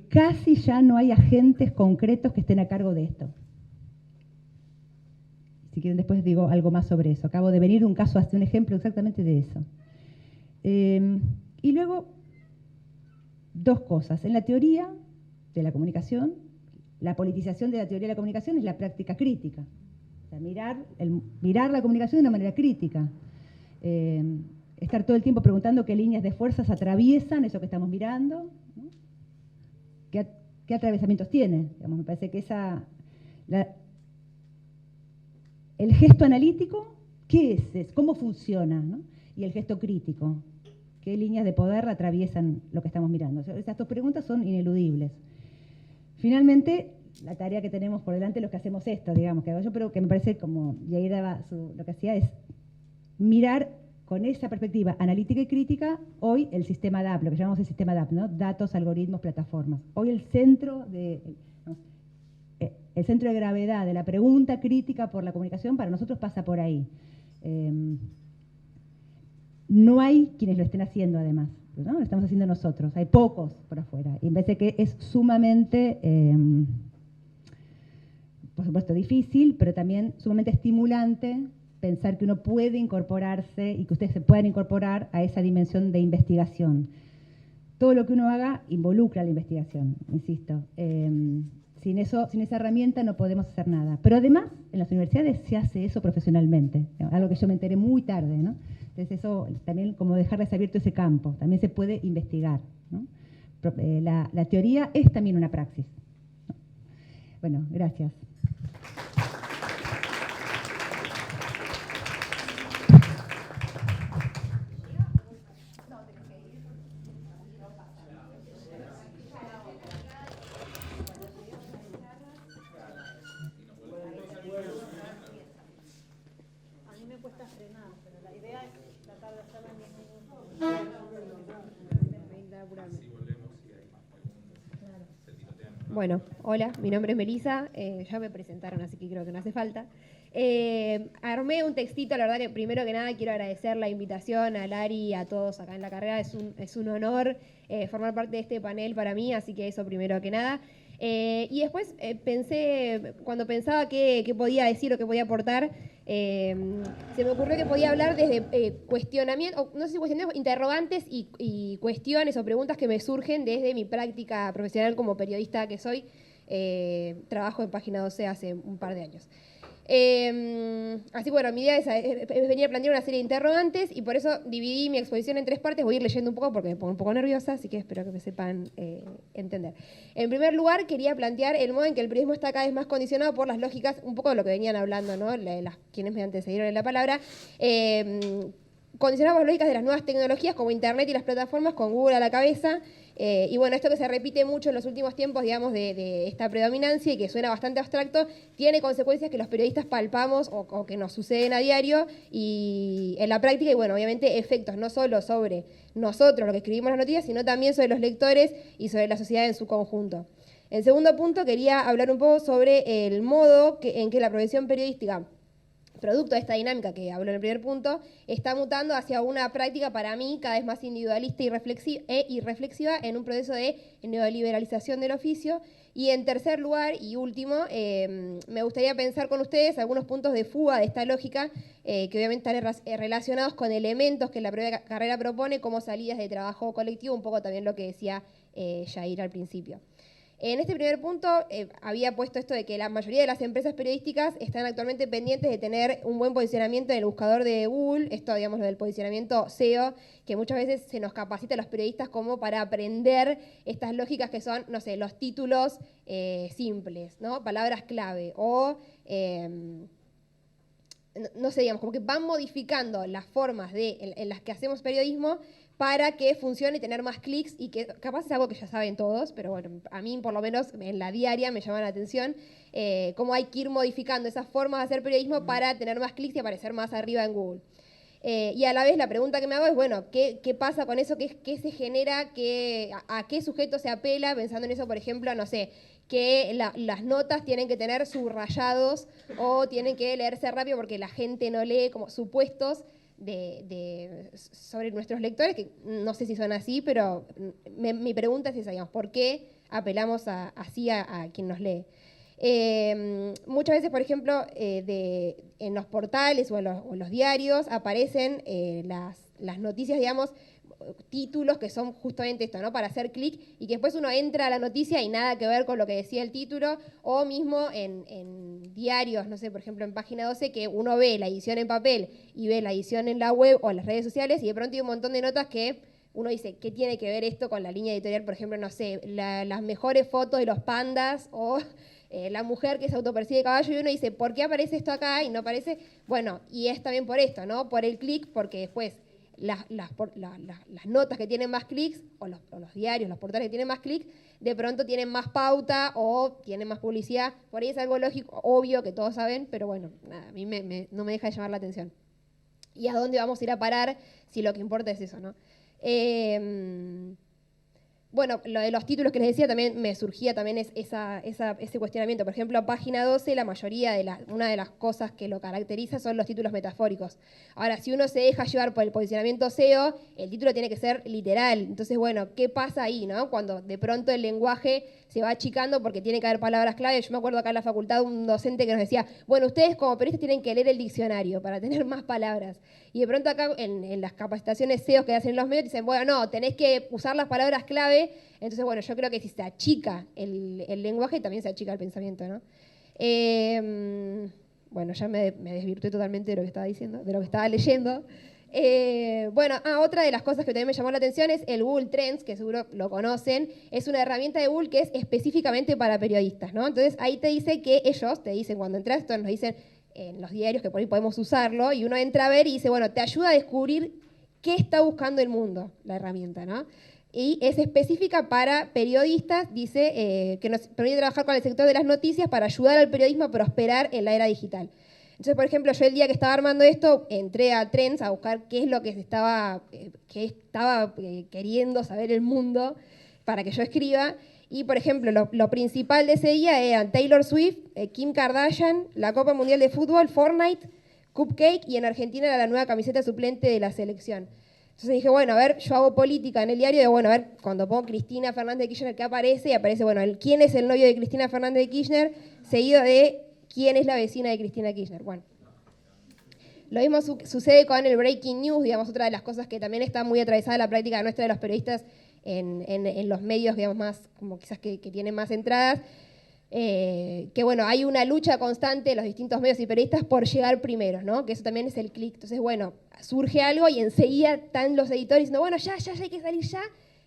casi ya no hay agentes concretos que estén a cargo de esto. Si quieren después digo algo más sobre eso. Acabo de venir un caso, hasta un ejemplo exactamente de eso. Y luego, 2 cosas. En la teoría de la comunicación, la politización de la teoría de la comunicación es la práctica crítica. O sea, mirar la comunicación de una manera crítica. Estar todo el tiempo preguntando qué líneas de fuerzas atraviesan eso que estamos mirando, ¿no? ¿Qué atravesamientos tiene? Digamos, me parece que el gesto analítico, ¿qué es? ¿Cómo funciona, ¿no? Y el gesto crítico, ¿qué líneas de poder atraviesan lo que estamos mirando? O sea, esas 2 preguntas son ineludibles. Finalmente, la tarea que tenemos por delante, los que hacemos esto, digamos, que yo, pero que me parece como, y ahí lo que hacía es mirar con esa perspectiva analítica y crítica, hoy el sistema DAP, lo que llamamos el sistema DAP, ¿no? Datos, algoritmos, plataformas. Hoy el centro de gravedad de la pregunta crítica por la comunicación para nosotros pasa por ahí. No hay quienes lo estén haciendo además, ¿no? Lo estamos haciendo nosotros, hay pocos por afuera. Y me parece que es sumamente, por supuesto, difícil, pero también sumamente estimulante pensar que uno puede incorporarse y que ustedes se puedan incorporar a esa dimensión de investigación. Todo lo que uno haga involucra la investigación, insisto. Sin esa herramienta no podemos hacer nada. Pero además, en las universidades se hace eso profesionalmente, algo que yo me enteré muy tarde, ¿no? Entonces eso también, como dejarles abierto ese campo, también se puede investigar, ¿no? La teoría es también una praxis, ¿no? Bueno, gracias. Bueno, hola, mi nombre es Melissa, ya me presentaron, así que creo que no hace falta. Armé un textito, la verdad que primero que nada quiero agradecer la invitación a Lari y a todos acá en la carrera, es un honor formar parte de este panel para mí, así que eso primero que nada. Y después pensé, cuando pensaba qué podía decir o qué podía aportar, se me ocurrió que podía hablar desde cuestionamientos, no sé si cuestionamientos, interrogantes y cuestiones o preguntas que me surgen desde mi práctica profesional como periodista que soy. Trabajo en Página 12 hace un par de años. Así que bueno, mi idea es venir a plantear una serie de interrogantes y por eso dividí mi exposición en 3 partes. Voy a ir leyendo un poco porque me pongo un poco nerviosa, así que espero que me sepan entender. En primer lugar, quería plantear el modo en que el periodismo está cada vez más condicionado por las lógicas, un poco de lo que venían hablando, ¿no? Quienes me antecedieron en la palabra. Condicionado por las lógicas de las nuevas tecnologías como Internet y las plataformas con Google a la cabeza. Y bueno, esto que se repite mucho en los últimos tiempos, digamos, de esta predominancia y que suena bastante abstracto, tiene consecuencias que los periodistas palpamos o que nos suceden a diario y en la práctica, y bueno, obviamente efectos no solo sobre nosotros, lo que escribimos las noticias, sino también sobre los lectores y sobre la sociedad en su conjunto. En segundo punto, quería hablar un poco sobre el modo en que la profesión periodística, producto de esta dinámica que hablo en el primer punto, está mutando hacia una práctica para mí cada vez más individualista y reflexiva en un proceso de neoliberalización del oficio. Y en tercer lugar y último, me gustaría pensar con ustedes algunos puntos de fuga de esta lógica que obviamente están relacionados con elementos que la propia carrera propone como salidas de trabajo colectivo, un poco también lo que decía Yair al principio. En este primer punto había puesto esto de que la mayoría de las empresas periodísticas están actualmente pendientes de tener un buen posicionamiento en el buscador de Google, esto digamos lo del posicionamiento SEO, que muchas veces se nos capacita a los periodistas como para aprender estas lógicas que son, no sé, los títulos simples, ¿no? Palabras clave o... no sé, digamos, como que van modificando las formas en las que hacemos periodismo para que funcione y tener más clics y que capaz es algo que ya saben todos, pero bueno, a mí por lo menos en la diaria me llama la atención cómo hay que ir modificando esas formas de hacer periodismo para tener más clics y aparecer más arriba en Google. Y a la vez la pregunta que me hago es, bueno, ¿qué pasa con eso? ¿Qué se genera? ¿A qué sujeto se apela? Pensando en eso, por ejemplo, no sé, que las notas tienen que tener subrayados o tienen que leerse rápido porque la gente no lee, como supuestos sobre nuestros lectores, que no sé si son así, pero mi pregunta es esa, digamos, ¿por qué apelamos así a quien nos lee? Muchas veces, por ejemplo, en los portales o en los diarios aparecen las noticias, digamos, títulos que son justamente esto, ¿no? Para hacer clic y que después uno entra a la noticia y nada que ver con lo que decía el título, o mismo en diarios, no sé, por ejemplo en Página 12, que uno ve la edición en papel y ve la edición en la web o en las redes sociales y de pronto hay un montón de notas que uno dice, ¿qué tiene que ver esto con la línea editorial? Por ejemplo, no sé, las mejores fotos de los pandas o la mujer que se autopercibe caballo, y uno dice, ¿por qué aparece esto acá y no aparece? Bueno, y es también por esto, ¿no? Por el clic, porque después las notas que tienen más clics, o los diarios, los portales que tienen más clics, de pronto tienen más pauta o tienen más publicidad. Por ahí es algo lógico, obvio, que todos saben, pero bueno, nada, a mí no me deja de llamar la atención. ¿Y a dónde vamos a ir a parar si lo que importa es eso, no? Bueno, lo de los títulos que les decía también me surgía también ese cuestionamiento. Por ejemplo, Página 12, la mayoría una de las cosas que lo caracteriza son los títulos metafóricos. Ahora, si uno se deja llevar por el posicionamiento SEO, el título tiene que ser literal. Entonces, bueno, ¿qué pasa ahí, no? Cuando de pronto el lenguaje se va achicando porque tiene que haber palabras clave. Yo me acuerdo acá en la facultad un docente que nos decía, bueno, ustedes como periodistas tienen que leer el diccionario para tener más palabras. Y de pronto acá en las capacitaciones SEO que hacen en los medios dicen, bueno, no, tenés que usar las palabras clave. Entonces, bueno, yo creo que si se achica el lenguaje, también se achica el pensamiento, ¿no? Bueno, ya me desvirtué totalmente de lo que estaba diciendo, de lo que estaba leyendo. Otra de las cosas que también me llamó la atención es el Google Trends, que seguro lo conocen. Es una herramienta de Google que es específicamente para periodistas, ¿no? Entonces, ahí te dice que ellos te dicen, cuando entras, esto nos dicen en los diarios que por ahí podemos usarlo, y uno entra a ver y dice, bueno, te ayuda a descubrir qué está buscando el mundo, la herramienta, ¿no? Y es específica para periodistas, dice que nos permite trabajar con el sector de las noticias para ayudar al periodismo a prosperar en la era digital. Entonces, por ejemplo, yo el día que estaba armando esto, entré a Trends a buscar qué es lo que estaba queriendo saber el mundo para que yo escriba, Y, por ejemplo, lo principal de ese día eran Taylor Swift, Kim Kardashian, la Copa Mundial de Fútbol, Fortnite, Cupcake y en Argentina era la nueva camiseta suplente de la selección. Entonces dije, bueno, a ver, yo hago política en el diario, y bueno, a ver, cuando pongo Cristina Fernández de Kirchner, ¿qué aparece? Y aparece, bueno, quién es el novio de Cristina Fernández de Kirchner, seguido de quién es la vecina de Cristina Kirchner. Bueno. Lo mismo sucede con el breaking news, digamos, otra de las cosas que también está muy atravesada en la práctica nuestra de los periodistas en los medios, digamos, más, como quizás que tienen más entradas, que bueno, hay una lucha constante de los distintos medios y periodistas por llegar primero, ¿no? Que eso también es el clic. Entonces, bueno, surge algo y enseguida están los editores diciendo, bueno, ya hay que salir ya.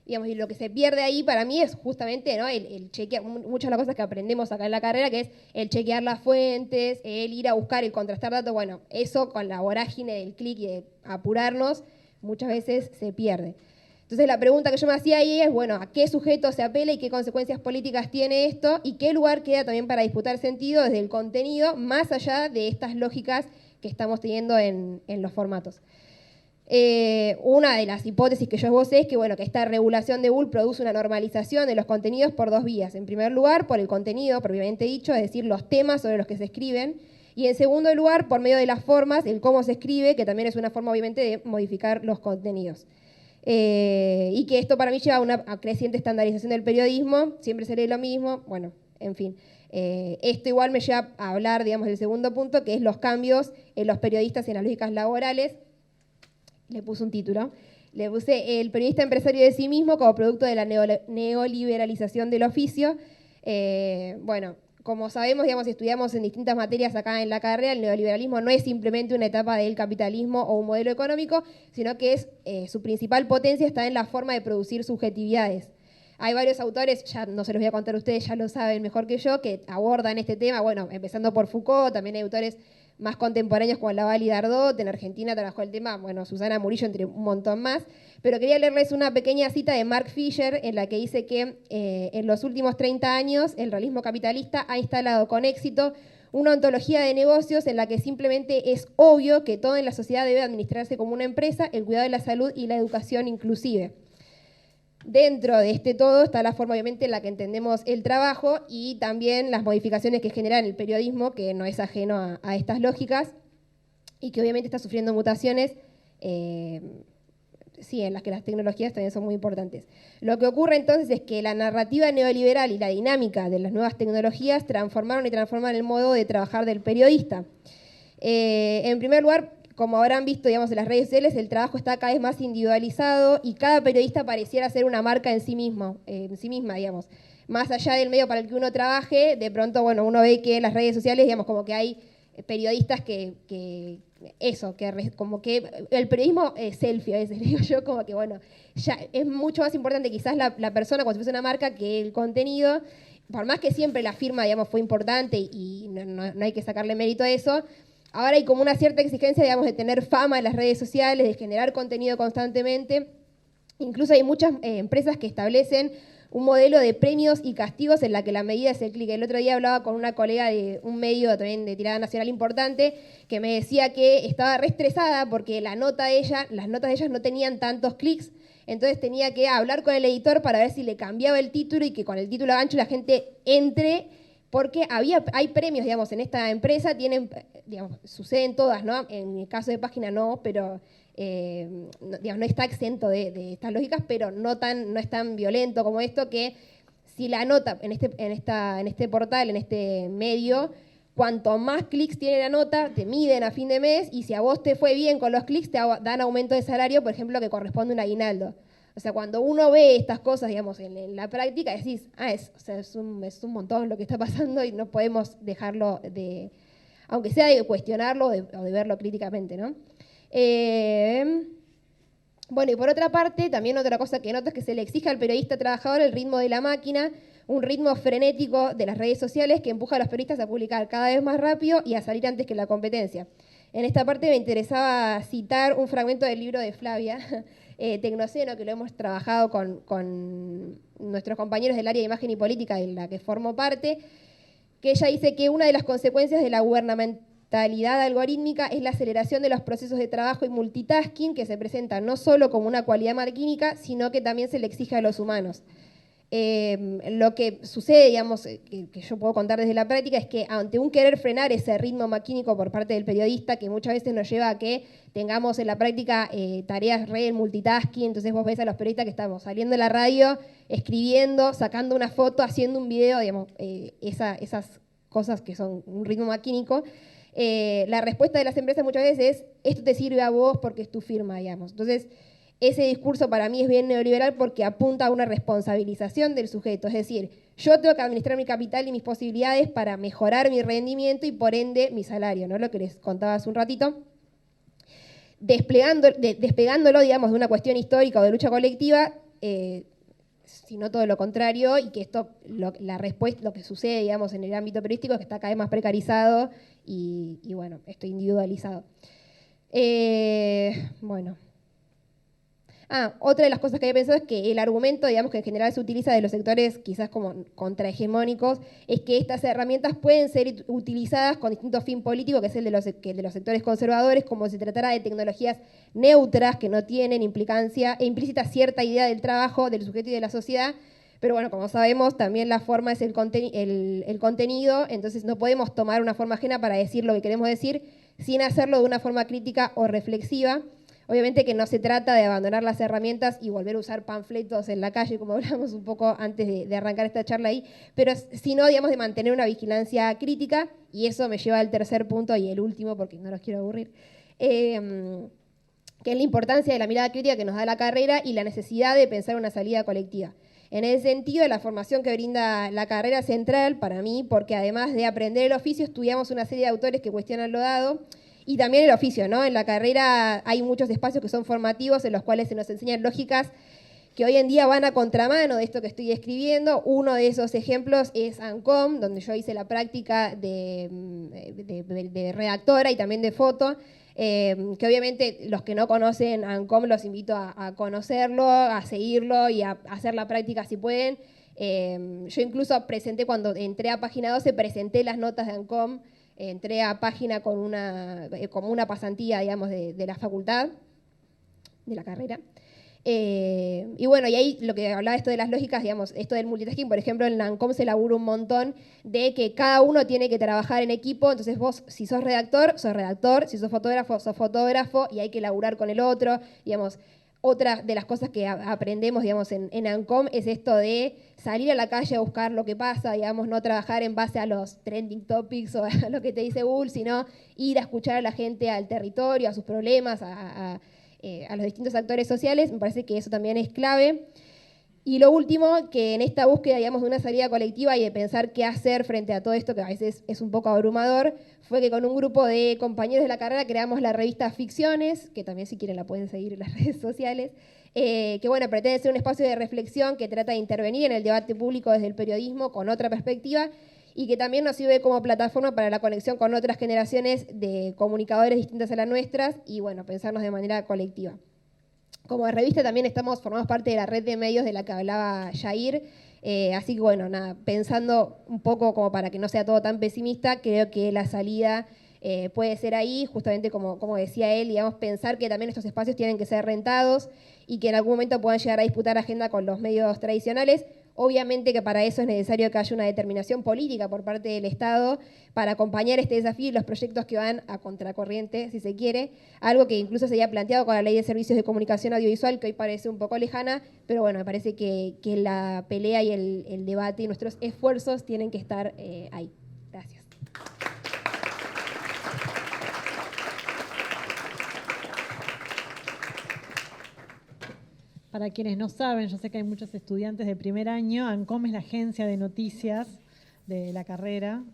Digamos, y lo que se pierde ahí para mí es justamente, ¿no?, el chequear, muchas de las cosas que aprendemos acá en la carrera, que es el chequear las fuentes, el ir a buscar, el contrastar datos. Bueno, eso con la vorágine del clic y de apurarnos, muchas veces se pierde. Entonces la pregunta que yo me hacía ahí es, bueno, ¿a qué sujeto se apela y qué consecuencias políticas tiene esto? ¿Y qué lugar queda también para disputar sentido desde el contenido, más allá de estas lógicas que estamos teniendo en los formatos? Una de las hipótesis que yo esbocé es que, bueno, que esta regulación de Bull produce una normalización de los contenidos por dos vías. En primer lugar, por el contenido, propiamente dicho, es decir, los temas sobre los que se escriben. Y en segundo lugar, por medio de las formas, el cómo se escribe, que también es una forma, obviamente, de modificar los contenidos. Y que esto para mí lleva a una creciente estandarización del periodismo, siempre se lee lo mismo, bueno, en fin. Esto igual me lleva a hablar, digamos, del segundo punto, que es los cambios en los periodistas y en las lógicas laborales. Le puse un título. Le puse el periodista empresario de sí mismo como producto de la neoliberalización del oficio. Bueno, como sabemos, digamos, estudiamos en distintas materias acá en la carrera, el neoliberalismo no es simplemente una etapa del capitalismo o un modelo económico, sino que es su principal potencia está en la forma de producir subjetividades. Hay varios autores, ya no se los voy a contar a ustedes, ya lo saben mejor que yo, que abordan este tema, bueno, empezando por Foucault, también hay autores más contemporáneos como Laval y Dardot, en Argentina trabajó el tema, bueno, Susana Murillo, entre un montón más, pero quería leerles una pequeña cita de Mark Fisher en la que dice que en los últimos 30 años el realismo capitalista ha instalado con éxito una ontología de negocios en la que simplemente es obvio que todo en la sociedad debe administrarse como una empresa, el cuidado de la salud y la educación inclusive. Dentro de este todo está la forma, obviamente, en la que entendemos el trabajo y también las modificaciones que generan el periodismo, que no es ajeno a estas lógicas y que obviamente está sufriendo mutaciones, sí, en las que las tecnologías también son muy importantes. Lo que ocurre entonces es que la narrativa neoliberal y la dinámica de las nuevas tecnologías transformaron y transforman el modo de trabajar del periodista. En primer lugar, como habrán visto, digamos, en las redes sociales, el trabajo está cada vez más individualizado y cada periodista pareciera ser una marca en sí misma, digamos. Más allá del medio para el que uno trabaje, de pronto, bueno, uno ve que en las redes sociales, digamos, como que hay periodistas como que el periodismo es selfie, a veces digo yo, como que, bueno, ya es mucho más importante quizás la persona como si fuese una marca que el contenido, por más que siempre la firma, digamos, fue importante y no hay que sacarle mérito a eso. Ahora hay como una cierta exigencia, digamos, de tener fama en las redes sociales, de generar contenido constantemente. Incluso hay muchas empresas que establecen un modelo de premios y castigos en la que la medida es el clic. El otro día hablaba con una colega de un medio también de tirada nacional importante que me decía que estaba re estresada porque las notas de ellas no tenían tantos clics. Entonces tenía que hablar con el editor para ver si le cambiaba el título y que con el título a gancho la gente entre, porque hay premios, digamos, en esta empresa, digamos, suceden todas, ¿no? En el caso de Página no, pero digamos, no está exento de estas lógicas, pero no es tan violento como esto, que si la nota en este portal, en este medio, cuanto más clics tiene la nota, te miden a fin de mes, y si a vos te fue bien con los clics, te dan aumento de salario, por ejemplo, que corresponde a un aguinaldo. O sea, cuando uno ve estas cosas, digamos, en la práctica, decís, es un montón lo que está pasando y no podemos dejarlo de, aunque sea de cuestionarlo o de verlo críticamente, ¿no? Bueno, y por otra parte, también otra cosa que noto es que se le exige al periodista trabajador el ritmo de la máquina, un ritmo frenético de las redes sociales que empuja a los periodistas a publicar cada vez más rápido y a salir antes que la competencia. En esta parte me interesaba citar un fragmento del libro de Flavia, Tecnoceno, que lo hemos trabajado con nuestros compañeros del área de imagen y política, de la que formo parte, que ella dice que una de las consecuencias de la gubernamentalidad algorítmica es la aceleración de los procesos de trabajo y multitasking que se presentan no solo como una cualidad maquínica, sino que también se le exige a los humanos. lo que sucede, digamos, que yo puedo contar desde la práctica, es que ante un querer frenar ese ritmo maquínico por parte del periodista, que muchas veces nos lleva a que tengamos en la práctica tareas re multitasking, entonces vos ves a los periodistas que estamos saliendo de la radio, escribiendo, sacando una foto, haciendo un video, digamos, esas cosas que son un ritmo maquínico. La respuesta de las empresas muchas veces es, esto te sirve a vos porque es tu firma, digamos. Entonces, ese discurso para mí es bien neoliberal porque apunta a una responsabilización del sujeto. Es decir, yo tengo que administrar mi capital y mis posibilidades para mejorar mi rendimiento y por ende mi salario, ¿no? Lo que les contaba hace un ratito. Despegándolo, digamos, de una cuestión histórica o de lucha colectiva, sino todo lo contrario, y que esto, la respuesta, lo que sucede, digamos, en el ámbito periodístico es que está cada vez más precarizado y bueno, esto individualizado. Bueno. Otra de las cosas que había pensado es que el argumento, digamos, que en general se utiliza de los sectores quizás como contrahegemónicos, es que estas herramientas pueden ser utilizadas con distinto fin político, que es el de los sectores conservadores, como si se tratara de tecnologías neutras que no tienen implicancia e implícita cierta idea del trabajo, del sujeto y de la sociedad. Pero bueno, como sabemos, también la forma es el contenido, entonces no podemos tomar una forma ajena para decir lo que queremos decir sin hacerlo de una forma crítica o reflexiva. Obviamente que no se trata de abandonar las herramientas y volver a usar panfletos en la calle, como hablamos un poco antes de arrancar esta charla ahí, pero sino, digamos, de mantener una vigilancia crítica, y eso me lleva al tercer punto y el último, porque no los quiero aburrir, que es la importancia de la mirada crítica que nos da la carrera y la necesidad de pensar una salida colectiva. En ese sentido, la formación que brinda la carrera es central para mí, porque además de aprender el oficio, estudiamos una serie de autores que cuestionan lo dado, y también el oficio, ¿no? En la carrera hay muchos espacios que son formativos en los cuales se nos enseñan lógicas que hoy en día van a contramano de esto que estoy escribiendo. Uno de esos ejemplos es ANCOM, donde yo hice la práctica de redactora y también de foto, que obviamente los que no conocen ANCOM los invito a conocerlo, a seguirlo y a hacer la práctica si pueden. Yo incluso presenté, cuando entré a Página 12, presenté las notas de ANCOM. Entré a Página como una pasantía, digamos, de la facultad, de la carrera. Y bueno, y ahí lo que hablaba esto de las lógicas, digamos, esto del multitasking, por ejemplo, en la ANCOM se labura un montón de que cada uno tiene que trabajar en equipo, entonces vos, si sos redactor, si sos fotógrafo, y hay que laburar con el otro, digamos. Otra de las cosas que aprendemos, digamos, en ANCOM es esto de salir a la calle a buscar lo que pasa, digamos, no trabajar en base a los trending topics o a lo que te dice Google, sino ir a escuchar a la gente, al territorio, a sus problemas, a los distintos actores sociales. Me parece que eso también es clave. Y lo último, que en esta búsqueda, digamos, de una salida colectiva y de pensar qué hacer frente a todo esto, que a veces es un poco abrumador, fue que con un grupo de compañeros de la carrera creamos la revista Ficciones, que también si quieren la pueden seguir en las redes sociales, que bueno, pretende ser un espacio de reflexión que trata de intervenir en el debate público desde el periodismo con otra perspectiva y que también nos sirve como plataforma para la conexión con otras generaciones de comunicadores distintas a las nuestras y bueno, pensarnos de manera colectiva. Como revista también formamos parte de la red de medios de la que hablaba Jair, así que bueno, nada, pensando un poco como para que no sea todo tan pesimista, creo que la salida puede ser ahí, justamente como decía él, digamos, pensar que también estos espacios tienen que ser rentados y que en algún momento puedan llegar a disputar agenda con los medios tradicionales. Obviamente que para eso es necesario que haya una determinación política por parte del Estado para acompañar este desafío y los proyectos que van a contracorriente, si se quiere, algo que incluso se había planteado con la Ley de Servicios de Comunicación Audiovisual, que hoy parece un poco lejana, pero bueno, me parece que la pelea y el debate y nuestros esfuerzos tienen que estar ahí. Gracias. Para quienes no saben, yo sé que hay muchos estudiantes de primer año, ANCOM es la agencia de noticias de la carrera.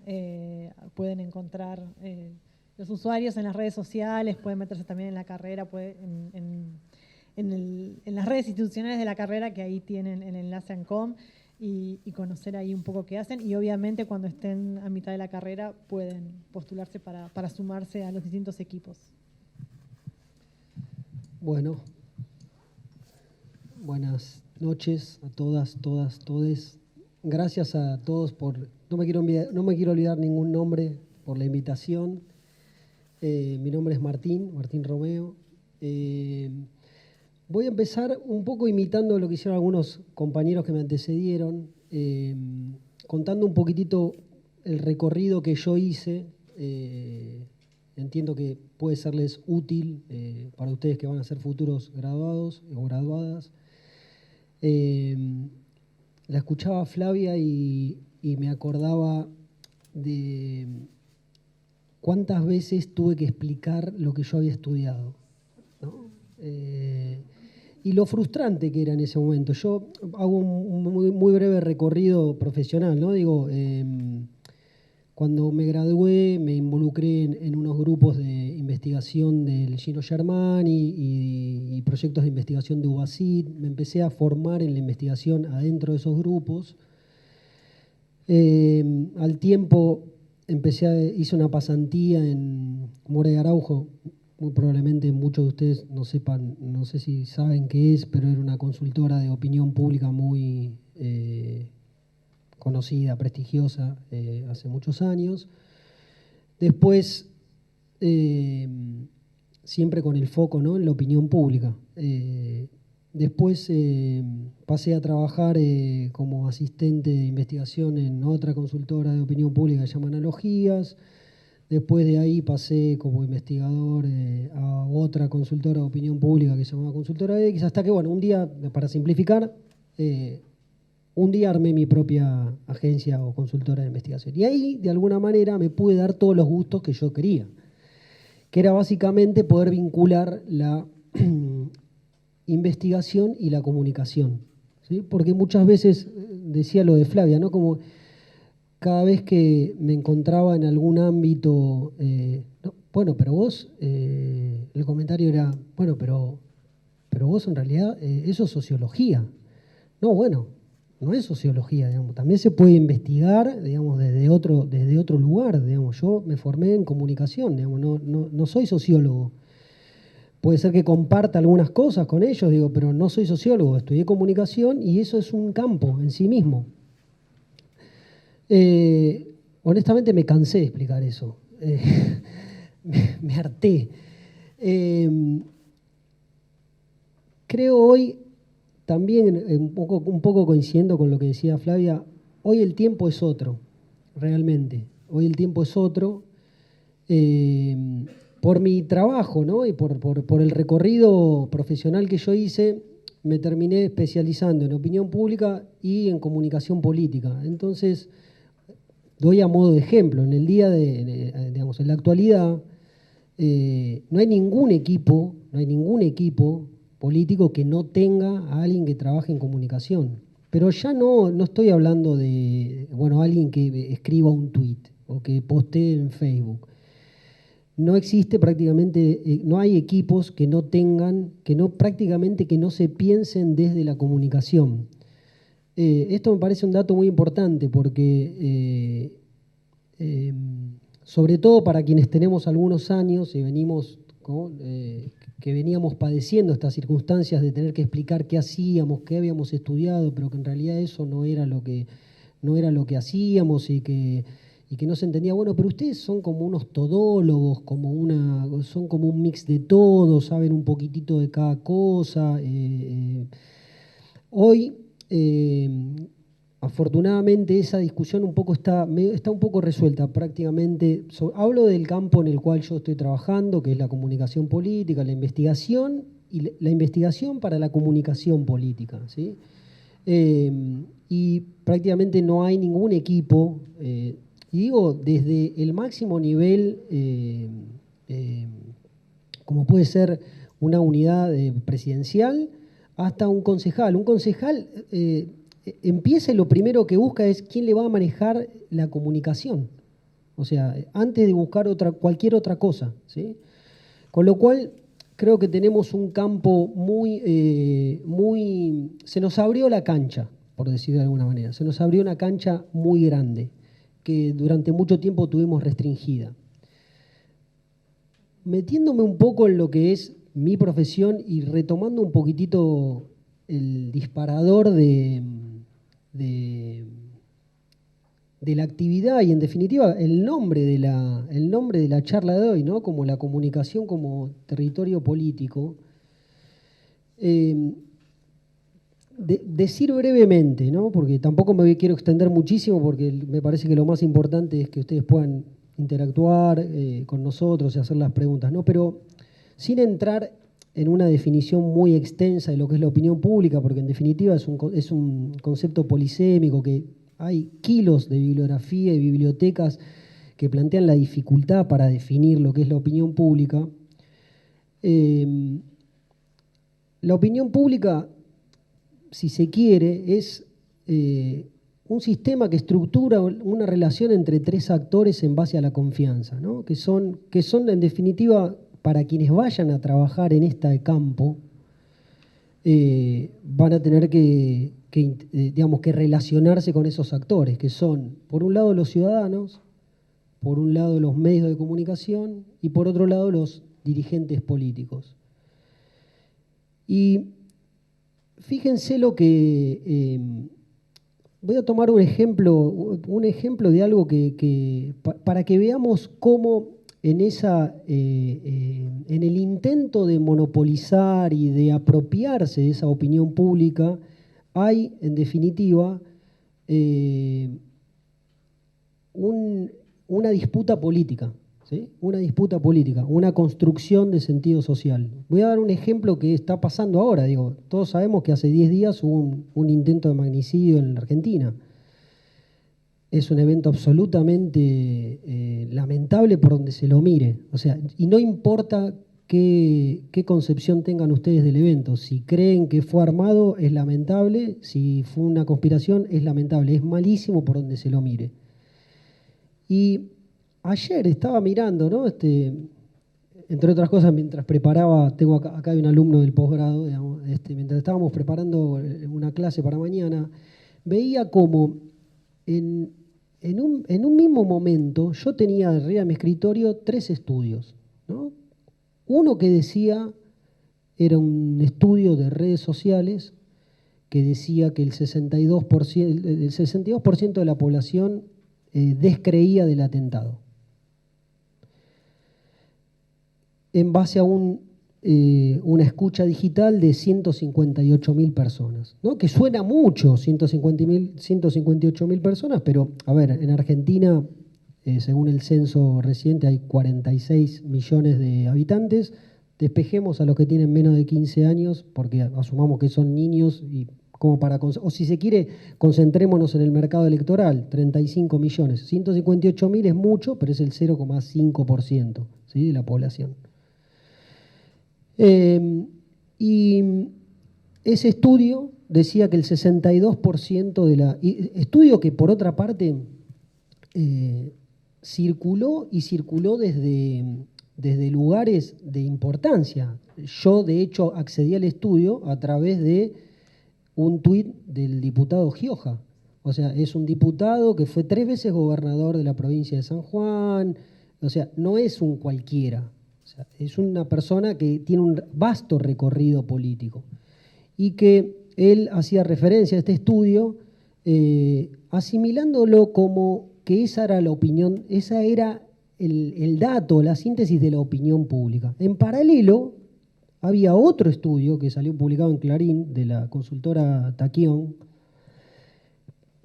Pueden encontrar los usuarios en las redes sociales, pueden meterse también en la carrera, en las redes institucionales de la carrera, que ahí tienen el enlace ANCOM, y conocer ahí un poco qué hacen. Y obviamente cuando estén a mitad de la carrera pueden postularse para sumarse a los distintos equipos. Bueno. Buenas noches a todas, todes. Gracias a todos por... No me quiero olvidar ningún nombre por la invitación. Mi nombre es Martín Romeo. Voy a empezar un poco imitando lo que hicieron algunos compañeros que me antecedieron, contando un poquitito el recorrido que yo hice. Entiendo que puede serles útil para ustedes que van a ser futuros graduados o graduadas. La escuchaba Flavia y me acordaba de cuántas veces tuve que explicar lo que yo había estudiado, ¿no? Y lo frustrante que era en ese momento. Yo hago un muy breve recorrido profesional, ¿no? Digo, cuando me gradué me involucré en unos grupos de investigación del Gino Germani y proyectos de investigación de UBASIT. Me empecé a formar en la investigación adentro de esos grupos. Al tiempo hice una pasantía en More de Araujo. Muy probablemente muchos de ustedes no sepan, no sé si saben qué es, pero era una consultora de opinión pública muy conocida, prestigiosa, hace muchos años. Después, siempre con el foco, ¿no?, en la opinión pública. Después pasé a trabajar como asistente de investigación en otra consultora de opinión pública que se llama Analogías. Después de ahí pasé como investigador a otra consultora de opinión pública que se llamaba Consultora X, hasta que, bueno, un día, para simplificar, un día armé mi propia agencia o consultora de investigación. Y ahí, de alguna manera, me pude dar todos los gustos que yo quería, que era básicamente poder vincular la investigación y la comunicación, ¿sí? Porque muchas veces, decía lo de Flavia, ¿no?, como cada vez que me encontraba en algún ámbito, no, bueno, pero vos, el comentario era, bueno, pero vos en realidad, eso es sociología. No, bueno, no es sociología, digamos, también se puede investigar, digamos, desde otro lugar, digamos. Yo me formé en comunicación, digamos, no soy sociólogo. Puede ser que comparta algunas cosas con ellos, digo, pero no soy sociólogo, estudié comunicación y eso es un campo en sí mismo. Honestamente me cansé de explicar eso, me harté. Creo hoy, también un poco coincidiendo con lo que decía Flavia, hoy el tiempo es otro, realmente. Hoy el tiempo es otro. Por mi trabajo, ¿no?, y por el recorrido profesional que yo hice, me terminé especializando en opinión pública y en comunicación política. Entonces, doy a modo de ejemplo, en el día digamos, en la actualidad, no hay ningún equipo político que no tenga a alguien que trabaje en comunicación. Pero ya no estoy hablando de, bueno, alguien que escriba un tuit o que postee en Facebook. No existe prácticamente, no hay equipos que no tengan, prácticamente que no se piensen desde la comunicación. Esto me parece un dato muy importante porque, sobre todo para quienes tenemos algunos años y que veníamos padeciendo estas circunstancias de tener que explicar qué hacíamos, qué habíamos estudiado, pero que en realidad eso no era lo que hacíamos y que no se entendía. Bueno, pero ustedes son como unos todólogos, son como un mix de todo, saben un poquitito de cada cosa. Hoy, afortunadamente, esa discusión está un poco resuelta prácticamente. Hablo del campo en el cual yo estoy trabajando, que es la comunicación política, la investigación y la investigación para la comunicación política, ¿sí? Y prácticamente no hay ningún equipo, y digo, desde el máximo nivel, como puede ser una unidad presidencial, hasta un concejal. Un concejal empieza y lo primero que busca es quién le va a manejar la comunicación. O sea, antes de buscar cualquier otra cosa, ¿sí? Con lo cual, creo que tenemos un campo se nos abrió la cancha, por decirlo de alguna manera. Se nos abrió una cancha muy grande, que durante mucho tiempo tuvimos restringida. Metiéndome un poco en lo que es mi profesión y retomando un poquitito el disparador de la actividad y, en definitiva, el nombre de la charla de hoy, ¿no?, como la comunicación como territorio político. decir brevemente, ¿no? Porque tampoco me quiero extender muchísimo, porque me parece que lo más importante es que ustedes puedan interactuar con nosotros y hacer las preguntas, ¿no? Pero sin entrar en una definición muy extensa de lo que es la opinión pública, porque en definitiva es un concepto polisémico, que hay kilos de bibliografía y bibliotecas que plantean la dificultad para definir lo que es la opinión pública. La opinión pública, si se quiere, es un sistema que estructura una relación entre tres actores en base a la confianza, ¿no? que son en definitiva, para quienes vayan a trabajar en este campo, van a tener digamos, que relacionarse con esos actores, que son, por un lado, los ciudadanos, por un lado, los medios de comunicación y, por otro lado, los dirigentes políticos. Y fíjense lo que... voy a tomar un ejemplo de algo para que veamos cómo en el intento de monopolizar y de apropiarse de esa opinión pública hay, en definitiva, una disputa política, ¿sí? Una disputa política, una construcción de sentido social. Voy a dar un ejemplo que está pasando ahora. Todos sabemos que hace 10 días hubo un intento de magnicidio en la Argentina. Es un evento absolutamente lamentable por donde se lo mire. O sea, y no importa qué concepción tengan ustedes del evento. Si creen que fue armado, es lamentable. Si fue una conspiración, es lamentable. Es malísimo por donde se lo mire. Y ayer estaba mirando, ¿no? Entre otras cosas, mientras preparaba, acá hay un alumno del posgrado, digamos, mientras estábamos preparando una clase para mañana, veía como en un mismo momento yo tenía arriba de mi escritorio 3 estudios, ¿no? Uno que decía, era un estudio de redes sociales, que decía que el 62% de la población descreía del atentado, en base a una escucha digital de 158.000 personas, ¿no? Que suena mucho, 158.000 personas, pero, a ver, en Argentina, según el censo reciente, hay 46 millones de habitantes. Despejemos a los que tienen menos de 15 años, porque asumamos que son niños, o si se quiere, concentrémonos en el mercado electoral, 35 millones. 158.000 es mucho, pero es el 0,5%, ¿sí? De la población. Y ese estudio decía que el 62% estudio que, por otra parte, circuló desde lugares de importancia. Yo, de hecho, accedí al estudio a través de un tuit del diputado Gioja. O sea, es un diputado que fue 3 veces gobernador de la provincia de San Juan. O sea, no es un cualquiera. O sea, es una persona que tiene un vasto recorrido político. Y que él hacía referencia a este estudio, asimilándolo como que esa era la opinión, esa era el dato, la síntesis de la opinión pública. En paralelo, había otro estudio que salió publicado en Clarín, de la consultora Taquión.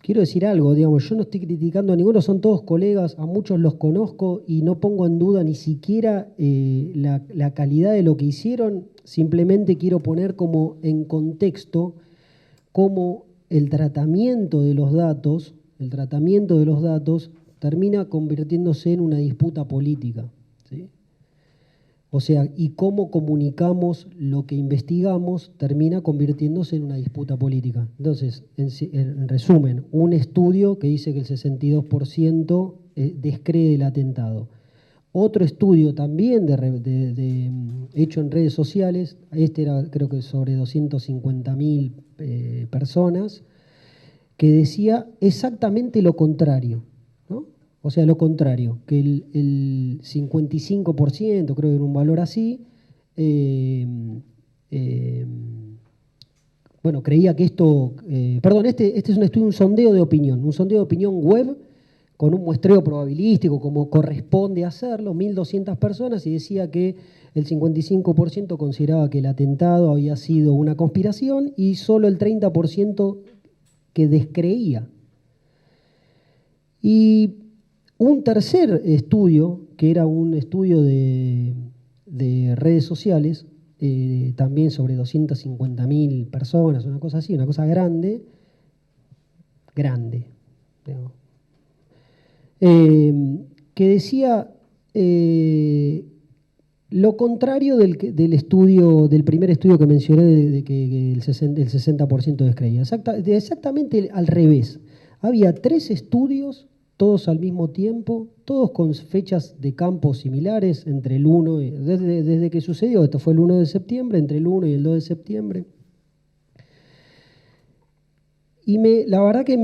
Quiero decir algo, digamos, yo no estoy criticando a ninguno, son todos colegas, a muchos los conozco y no pongo en duda ni siquiera la calidad de lo que hicieron. Simplemente quiero poner como en contexto cómo el tratamiento de los datos termina convirtiéndose en una disputa política, ¿sí? O sea, y cómo comunicamos lo que investigamos termina convirtiéndose en una disputa política. Entonces, en resumen, un estudio que dice que el 62% descree el atentado. Otro estudio también hecho en redes sociales, era creo que sobre 250.000 personas, que decía exactamente lo contrario, ¿no? O sea, lo contrario, que el 55%, creo que era un valor así, creía que esto... este es un estudio, un sondeo de opinión web, con un muestreo probabilístico, como corresponde hacerlo, 1.200 personas, y decía que el 55% consideraba que el atentado había sido una conspiración y solo el 30% que descreía. Y un tercer estudio, que era un estudio de redes sociales, también sobre 250.000 personas, una cosa así, una cosa grande, digamos, que decía lo contrario del estudio, del primer estudio que mencioné, de que el 60% descreía. Exactamente al revés. Había 3 estudios, todos al mismo tiempo, todos con fechas de campo similares, entre el 1, desde que sucedió, esto fue el 1 de septiembre, entre el 1 y el 2 de septiembre. Y la verdad que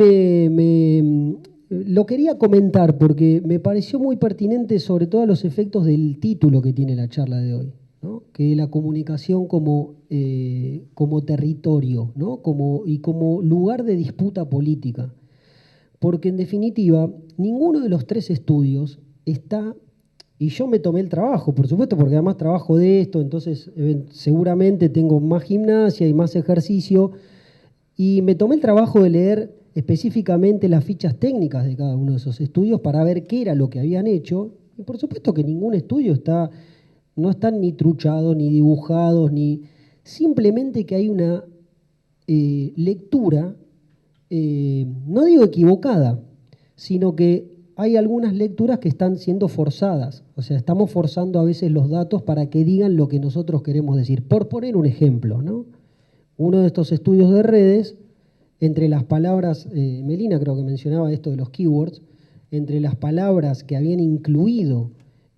lo quería comentar porque me pareció muy pertinente, sobre todo a los efectos del título que tiene la charla de hoy, ¿no? Que es la comunicación como territorio, ¿no? Y como lugar de disputa política. Porque en definitiva, ninguno de los 3 estudios está, y yo me tomé el trabajo, por supuesto, porque además trabajo de esto, entonces seguramente tengo más gimnasia y más ejercicio, y me tomé el trabajo de leer específicamente las fichas técnicas de cada uno de esos estudios para ver qué era lo que habían hecho, y por supuesto que ningún estudio no están ni truchados, ni dibujados, ni simplemente que hay una lectura, no digo equivocada, sino que hay algunas lecturas que están siendo forzadas. O sea, estamos forzando a veces los datos para que digan lo que nosotros queremos decir. Por poner un ejemplo, ¿no? Uno de estos estudios de redes, entre las palabras, Melina creo que mencionaba esto de los keywords, entre las palabras que habían incluido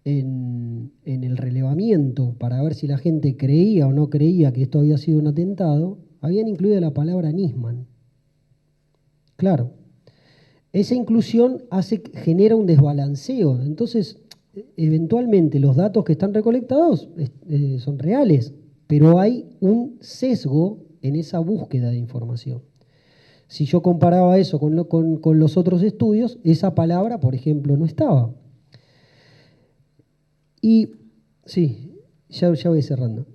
en el relevamiento para ver si la gente creía o no creía que esto había sido un atentado, habían incluido la palabra Nisman. Claro, esa inclusión genera un desbalanceo. Entonces, eventualmente los datos que están recolectados son reales, pero hay un sesgo en esa búsqueda de información. Si yo comparaba eso con los otros estudios, esa palabra, por ejemplo, no estaba. Y sí, ya voy cerrando.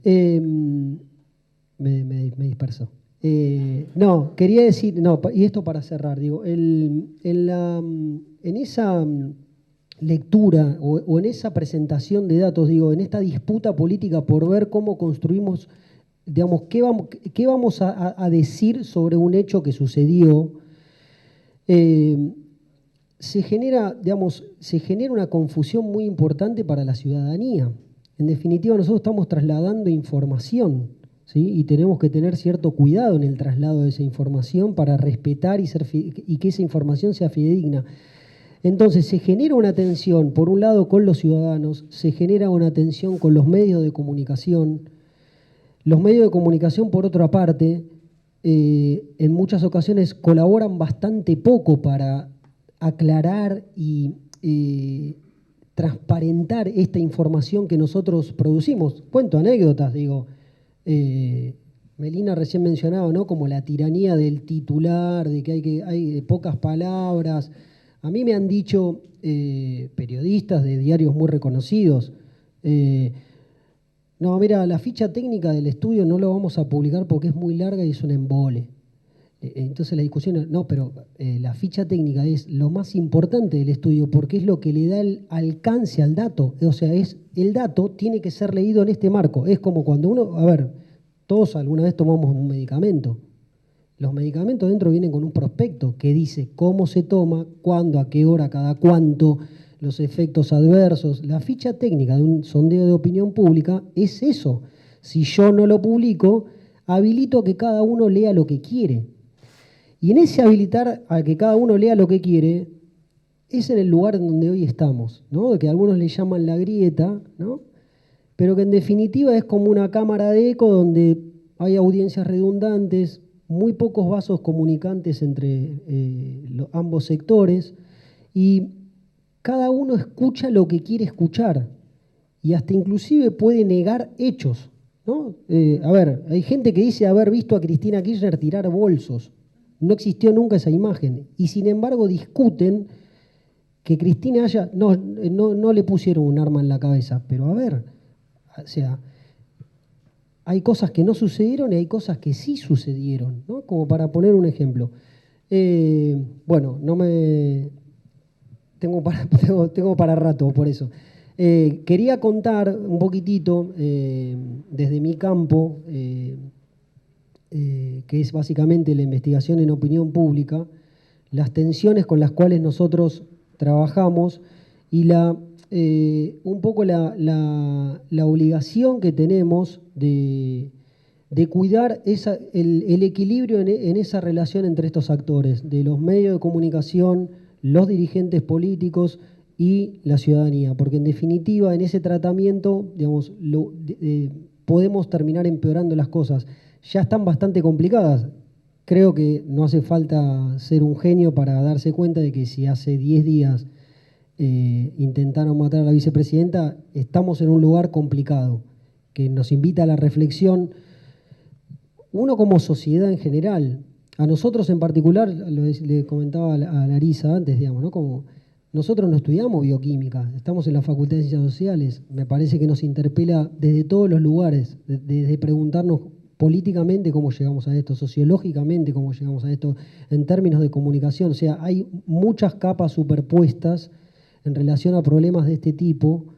Me dispersó. No, quería decir, no, y esto para cerrar, digo, en esa lectura o en esa presentación de datos, digo, en esta disputa política por ver cómo construimos, digamos, qué vamos a decir sobre un hecho que sucedió, se genera una confusión muy importante para la ciudadanía. En definitiva, nosotros estamos trasladando información, ¿sí? Y tenemos que tener cierto cuidado en el traslado de esa información para respetar y que esa información sea fidedigna. Entonces, se genera una tensión, por un lado, con los ciudadanos, se genera una tensión con los medios de comunicación. Los medios de comunicación, por otra parte, en muchas ocasiones colaboran bastante poco para aclarar y transparentar esta información que nosotros producimos. Cuento anécdotas, digo. Melina recién mencionaba, ¿no? Como la tiranía del titular, de que hay pocas palabras. A mí me han dicho periodistas de diarios muy reconocidos, no, mira, la ficha técnica del estudio no lo vamos a publicar porque es muy larga y es un embole. Entonces la discusión es, no, pero la ficha técnica es lo más importante del estudio porque es lo que le da el alcance al dato. O sea, el dato tiene que ser leído en este marco. Es como cuando todos alguna vez tomamos un medicamento. Los medicamentos dentro vienen con un prospecto que dice cómo se toma, cuándo, a qué hora, cada cuánto, los efectos adversos. La ficha técnica de un sondeo de opinión pública es eso. Si yo no lo publico, habilito a que cada uno lea lo que quiere. Y en ese habilitar a que cada uno lea lo que quiere, es en el lugar en donde hoy estamos, ¿no? De que algunos le llaman la grieta, ¿no? Pero que en definitiva es como una cámara de eco donde hay audiencias redundantes, muy pocos vasos comunicantes entre ambos sectores, y cada uno escucha lo que quiere escuchar, y hasta inclusive puede negar hechos, ¿no? Hay gente que dice haber visto a Cristina Kirchner tirar bolsos. No existió nunca esa imagen, y sin embargo discuten que Cristina haya, no le pusieron un arma en la cabeza, pero a ver, o sea, hay cosas que no sucedieron y hay cosas que sí sucedieron, ¿no? Como para poner un ejemplo. Bueno, no me... Tengo para rato por eso. Quería contar un poquitito desde mi campo, que es básicamente la investigación en opinión pública, las tensiones con las cuales nosotros trabajamos y un poco la obligación que tenemos de cuidar el equilibrio en esa relación entre estos actores, de los medios de comunicación, los dirigentes políticos y la ciudadanía, porque en definitiva en ese tratamiento, digamos, podemos terminar empeorando las cosas. Ya están bastante complicadas. Creo que no hace falta ser un genio para darse cuenta de que si hace 10 días intentaron matar a la vicepresidenta, estamos en un lugar complicado, que nos invita a la reflexión, uno como sociedad en general. A nosotros en particular, le comentaba a Larisa antes, digamos, ¿no? Como nosotros no estudiamos bioquímica, estamos en la Facultad de Ciencias Sociales, me parece que nos interpela desde todos los lugares, desde preguntarnos políticamente cómo llegamos a esto, sociológicamente cómo llegamos a esto, en términos de comunicación. O sea, hay muchas capas superpuestas en relación a problemas de este tipo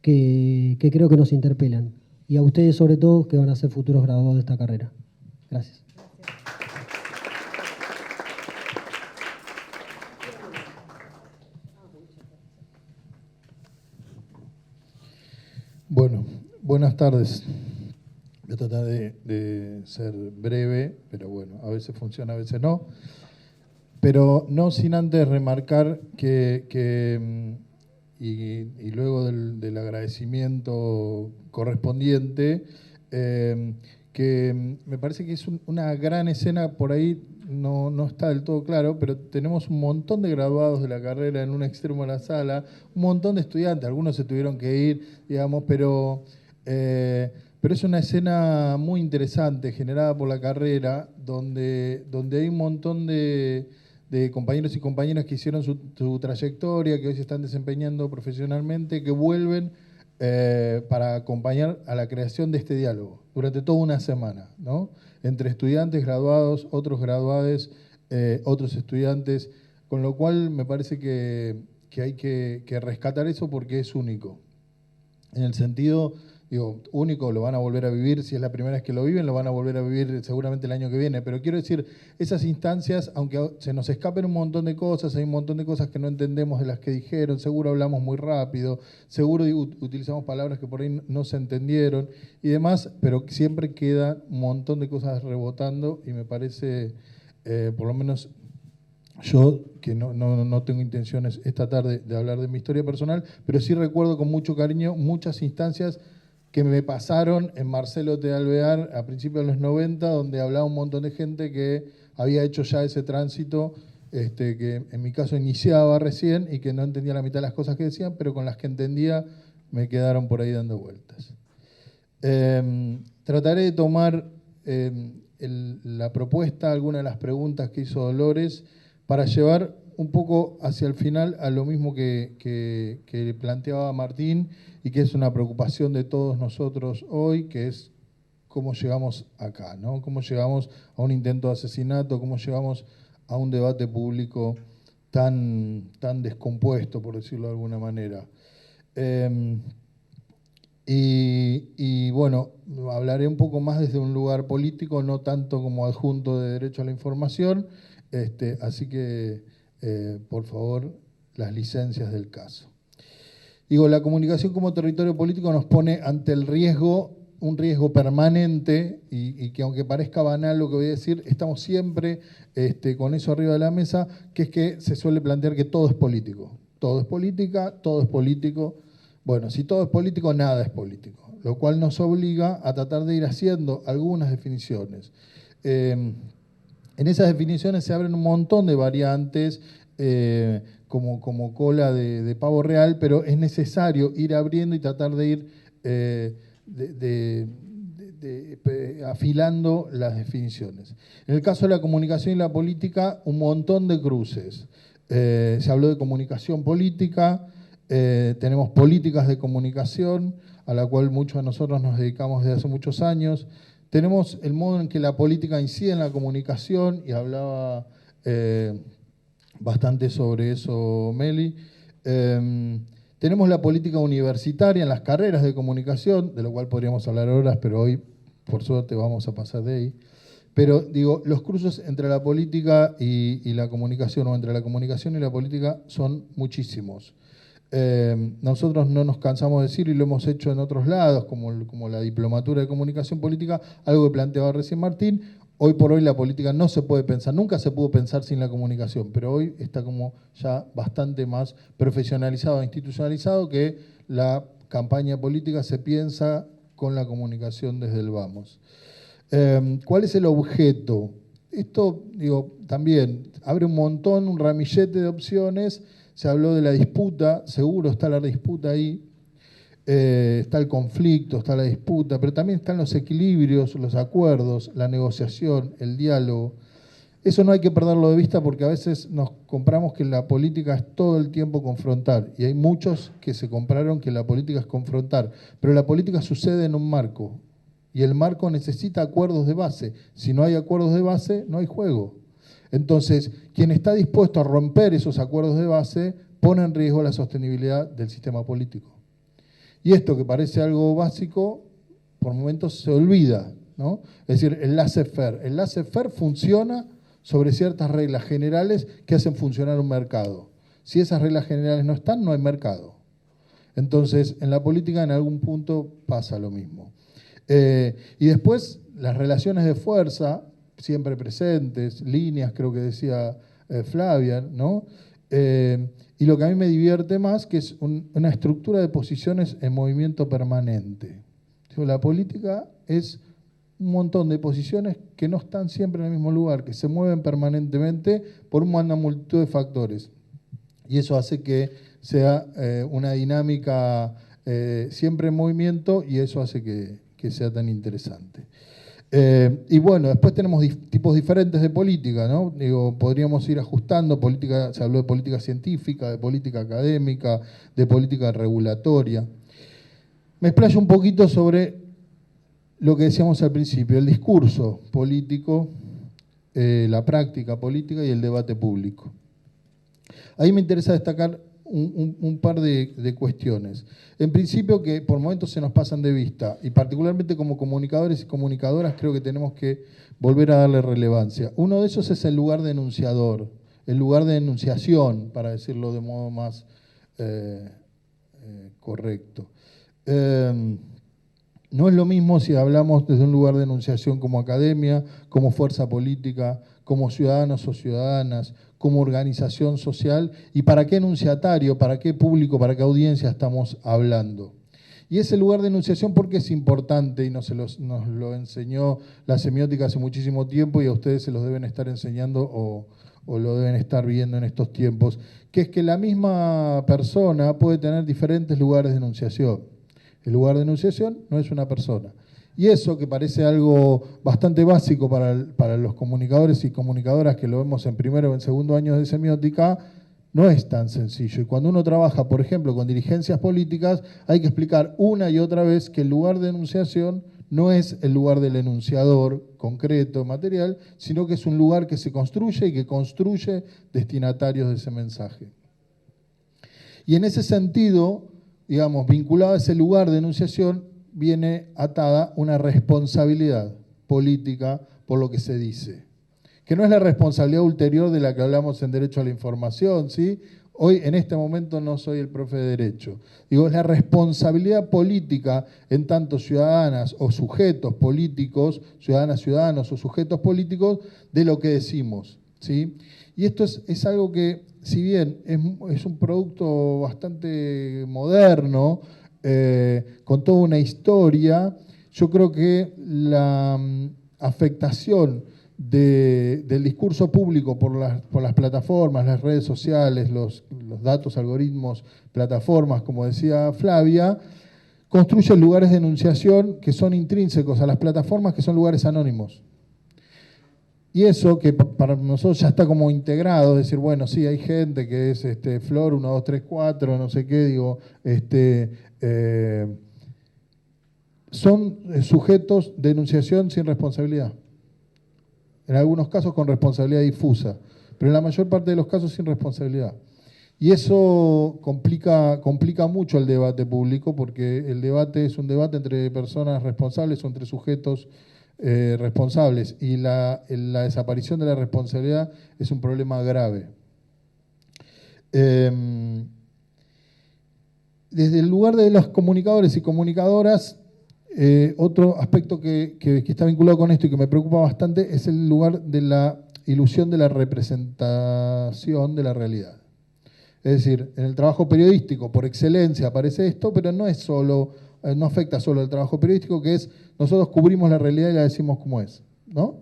que creo que nos interpelan. Y a ustedes sobre todo, que van a ser futuros graduados de esta carrera. Gracias. Bueno, buenas tardes. Voy a tratar de ser breve, pero bueno, a veces funciona, a veces no. Pero no sin antes remarcar y luego del agradecimiento correspondiente, que me parece que es una gran escena, por ahí no está del todo claro, pero tenemos un montón de graduados de la carrera en un extremo de la sala, un montón de estudiantes, algunos se tuvieron que ir, digamos, pero es una escena muy interesante generada por la carrera, donde hay un montón de compañeros y compañeras que hicieron su trayectoria, que hoy se están desempeñando profesionalmente, que vuelven para acompañar a la creación de este diálogo durante toda una semana, ¿no? Entre estudiantes graduados, otros graduados, otros estudiantes, con lo cual me parece que hay que rescatar eso porque es único. En el sentido, digo, único, lo van a volver a vivir, si es la primera vez que lo viven, lo van a volver a vivir seguramente el año que viene, pero quiero decir, esas instancias, aunque se nos escapen un montón de cosas, hay un montón de cosas que no entendemos de las que dijeron, seguro hablamos muy rápido, seguro utilizamos palabras que por ahí no se entendieron y demás, pero siempre queda un montón de cosas rebotando y me parece, por lo menos yo, que no tengo intenciones esta tarde de hablar de mi historia personal, pero sí recuerdo con mucho cariño muchas instancias que me pasaron en Marcelo de Alvear a principios de los 90, donde hablaba un montón de gente que había hecho ya ese tránsito, que en mi caso iniciaba recién y que no entendía la mitad de las cosas que decían, pero con las que entendía me quedaron por ahí dando vueltas. Trataré de tomar la propuesta, algunas de las preguntas que hizo Dolores, para llevar un poco hacia el final a lo mismo que planteaba Martín y que es una preocupación de todos nosotros hoy, que es cómo llegamos acá, ¿no? Cómo llegamos a un intento de asesinato, cómo llegamos a un debate público tan descompuesto, por decirlo de alguna manera. Y bueno, hablaré un poco más desde un lugar político, no tanto como adjunto de derecho a la información, así que, por favor, las licencias del caso. Digo, la comunicación como territorio político nos pone ante el riesgo, un riesgo permanente, y que aunque parezca banal lo que voy a decir, estamos siempre con eso arriba de la mesa, que es que se suele plantear que todo es político. Todo es política, todo es político. Bueno, si todo es político, nada es político, lo cual nos obliga a tratar de ir haciendo algunas definiciones. En esas definiciones se abren un montón de variantes, como cola de pavo real, pero es necesario ir abriendo y tratar de ir afilando las definiciones. En el caso de la comunicación y la política, un montón de cruces. se habló de comunicación política, tenemos políticas de comunicación, a la cual muchos de nosotros nos dedicamos desde hace muchos años. Tenemos el modo en que la política incide en la comunicación, y hablaba bastante sobre eso Meli. Tenemos la política universitaria en las carreras de comunicación, de lo cual podríamos hablar horas, pero hoy, por suerte, vamos a pasar de ahí. Pero digo, los cruces entre la política y la comunicación, o entre la comunicación y la política, son muchísimos. Nosotros no nos cansamos de decir, y lo hemos hecho en otros lados, como la diplomatura de comunicación política, algo que planteaba recién Martín. Hoy por hoy la política no se puede pensar, nunca se pudo pensar sin la comunicación, pero hoy está como ya bastante más profesionalizado e institucionalizado, que la campaña política se piensa con la comunicación desde el vamos. ¿Cuál es el objeto? Esto, digo, también abre un montón, un ramillete de opciones. Se habló de la disputa, seguro está la disputa ahí, está el conflicto, está la disputa, pero también están los equilibrios, los acuerdos, la negociación, el diálogo. Eso no hay que perderlo de vista, porque a veces nos compramos que la política es todo el tiempo confrontar, y hay muchos que se compraron que la política es confrontar, pero la política sucede en un marco, y el marco necesita acuerdos de base. Si no hay acuerdos de base, no hay juego. Entonces, quien está dispuesto a romper esos acuerdos de base pone en riesgo la sostenibilidad del sistema político. Y esto, que parece algo básico, por momentos se olvida, ¿no? Es decir, el laissez-faire. El laissez-faire funciona sobre ciertas reglas generales que hacen funcionar un mercado. Si esas reglas generales no están, no hay mercado. Entonces, en la política en algún punto pasa lo mismo. Y después, las relaciones de fuerza, siempre presentes, líneas, creo que decía Flavia, ¿no? Y lo que a mí me divierte más, que es una estructura de posiciones en movimiento permanente. La política es un montón de posiciones que no están siempre en el mismo lugar, que se mueven permanentemente por una multitud de factores. Y eso hace que sea una dinámica siempre en movimiento, y eso hace que sea tan interesante. Y bueno, después tenemos tipos diferentes de política, ¿no? Digo, podríamos ir ajustando política. Se habló de política científica, de política académica, de política regulatoria. Me explayo un poquito sobre lo que decíamos al principio, el discurso político, la práctica política y el debate público. Ahí me interesa destacar un par de cuestiones. En principio, que por momentos se nos pasan de vista, y particularmente como comunicadores y comunicadoras creo que tenemos que volver a darle relevancia. Uno de esos es el lugar de enunciador, el lugar de enunciación, para decirlo de modo más correcto. No es lo mismo si hablamos desde un lugar de enunciación como academia, como fuerza política, como ciudadanos o ciudadanas, como organización social, y para qué enunciatario, para qué público, para qué audiencia estamos hablando. Y ese lugar de enunciación, porque es importante, y nos lo enseñó la semiótica hace muchísimo tiempo, y a ustedes se los deben estar enseñando o lo deben estar viendo en estos tiempos, que es que la misma persona puede tener diferentes lugares de enunciación. El lugar de enunciación no es una persona. Y eso, que parece algo bastante básico para los comunicadores y comunicadoras que lo vemos en primero o en segundo año de semiótica, no es tan sencillo. Y cuando uno trabaja, por ejemplo, con dirigencias políticas, hay que explicar una y otra vez que el lugar de enunciación no es el lugar del enunciador concreto, material, sino que es un lugar que se construye y que construye destinatarios de ese mensaje. Y en ese sentido, digamos, vinculado a ese lugar de enunciación, viene atada una responsabilidad política por lo que se dice, que no es la responsabilidad ulterior de la que hablamos en Derecho a la Información, ¿sí? Hoy, en este momento, no soy el profe de Derecho. Digo, es la responsabilidad política en tanto ciudadanas o sujetos políticos, ciudadanos o sujetos políticos, de lo que decimos, ¿sí? Y esto es algo que, si bien es un producto bastante moderno, con toda una historia, yo creo que la afectación del discurso público por las plataformas, las redes sociales, los datos, algoritmos, plataformas, como decía Flavia, construye lugares de enunciación que son intrínsecos a las plataformas, que son lugares anónimos. Y eso que para nosotros ya está como integrado, es decir, bueno, sí, hay gente que es Flor 1, 2, 3, 4, no sé qué, digo, son sujetos de enunciación sin responsabilidad. En algunos casos con responsabilidad difusa, pero en la mayor parte de los casos sin responsabilidad. Y eso complica mucho el debate público, porque el debate es un debate entre personas responsables o entre sujetos responsables, y la desaparición de la responsabilidad es un problema grave. Desde el lugar de los comunicadores y comunicadoras, otro aspecto que está vinculado con esto y que me preocupa bastante es el lugar de la ilusión de la representación de la realidad. Es decir, en el trabajo periodístico, por excelencia, aparece esto, pero no es solo, no afecta solo al trabajo periodístico, que es nosotros cubrimos la realidad y la decimos como es, ¿no?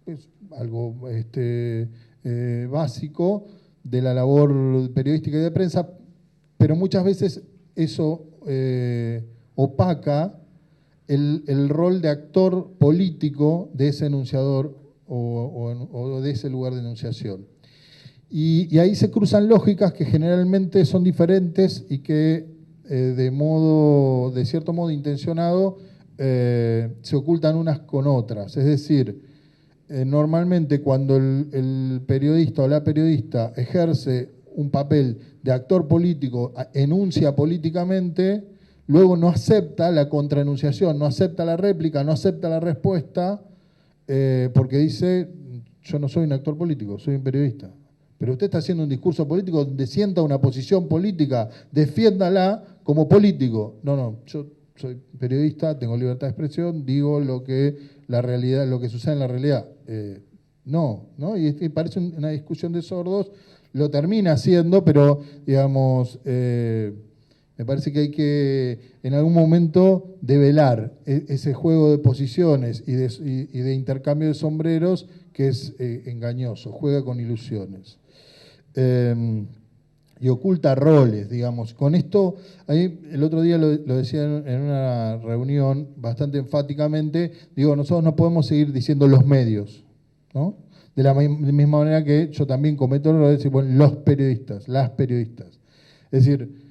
Es algo básico de la labor periodística y de prensa, pero muchas veces eso opaca el rol de actor político de ese enunciador o de ese lugar de enunciación. Y ahí se cruzan lógicas que generalmente son diferentes y que de cierto modo intencionado, se ocultan unas con otras. Es decir, normalmente cuando el periodista o la periodista ejerce un papel de actor político, enuncia políticamente, luego no acepta la contraenunciación, no acepta la réplica, no acepta la respuesta, porque dice, yo no soy un actor político, soy un periodista. Pero usted está haciendo un discurso político donde sienta una posición política, defiéndala como político. No, yo soy periodista, tengo libertad de expresión, digo lo que la realidad, lo que sucede en la realidad. ¿No? Y parece una discusión de sordos, lo termina haciendo, pero digamos, me parece que hay que en algún momento develar ese juego de posiciones y de intercambio de sombreros que es engañoso, juega con ilusiones. Y oculta roles, digamos. Con esto, ahí el otro día lo decía en una reunión bastante enfáticamente, digo, nosotros no podemos seguir diciendo los medios, ¿no? De la misma manera que yo también cometo el error de decir, bueno, los periodistas, las periodistas. Es decir,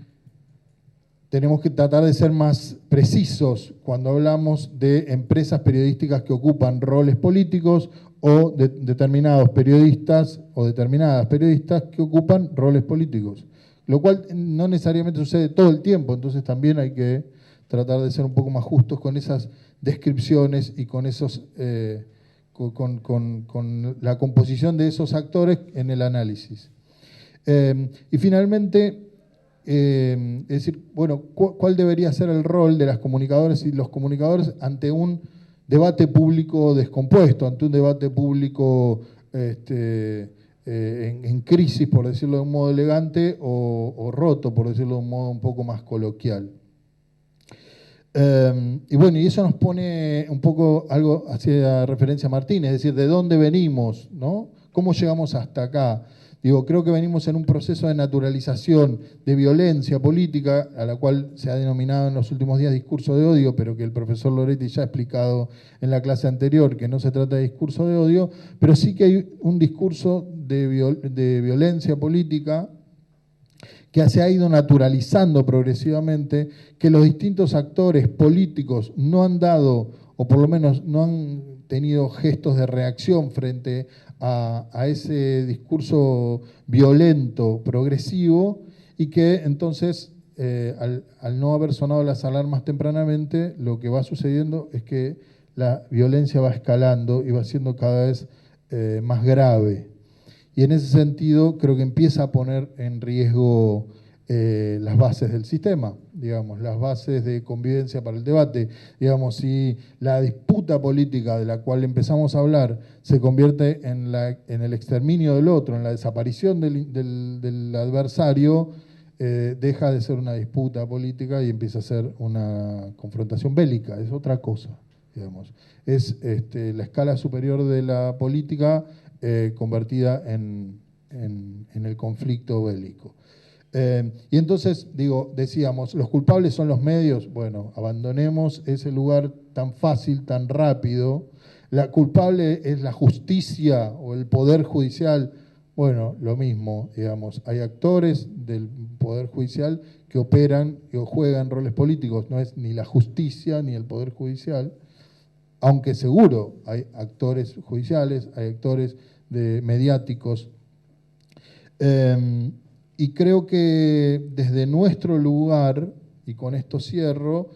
tenemos que tratar de ser más precisos cuando hablamos de empresas periodísticas que ocupan roles políticos o de determinados periodistas o determinadas periodistas que ocupan roles políticos, lo cual no necesariamente sucede todo el tiempo, entonces también hay que tratar de ser un poco más justos con esas descripciones y con esos con la composición de esos actores en el análisis. Y finalmente, es decir, bueno, ¿cuál debería ser el rol de las comunicadoras y los comunicadores ante un debate público descompuesto, ante un debate público en crisis, por decirlo de un modo elegante, o roto, por decirlo de un modo un poco más coloquial? Y bueno, y eso nos pone un poco algo hacia referencia a Martín, es decir, ¿de dónde venimos, no? ¿Cómo llegamos hasta acá? Digo, creo que venimos en un proceso de naturalización de violencia política, a la cual se ha denominado en los últimos días discurso de odio, pero que el profesor Loretti ya ha explicado en la clase anterior que no se trata de discurso de odio, pero sí que hay un discurso de violencia política que se ha ido naturalizando progresivamente, que los distintos actores políticos no han dado, o por lo menos no han tenido gestos de reacción frente a ese discurso violento, progresivo, y que entonces, al no haber sonado las alarmas tempranamente, lo que va sucediendo es que la violencia va escalando y va siendo cada vez más grave. Y en ese sentido creo que empieza a poner en riesgo las bases del sistema, digamos, las bases de convivencia para el debate. Digamos, si la disputa política de la cual empezamos a hablar se convierte en el exterminio del otro, en la desaparición del adversario, deja de ser una disputa política y empieza a ser una confrontación bélica, es otra cosa, digamos. Es la escala superior de la política convertida en el conflicto bélico. Y entonces, decíamos, ¿los culpables son los medios? Bueno, abandonemos ese lugar tan fácil, tan rápido, La culpable es la justicia o el poder judicial. Bueno, lo mismo, digamos, hay actores del poder judicial que operan o juegan roles políticos, no es ni la justicia ni el poder judicial, aunque seguro hay actores judiciales, hay actores mediáticos. Y creo que desde nuestro lugar, y con esto cierro,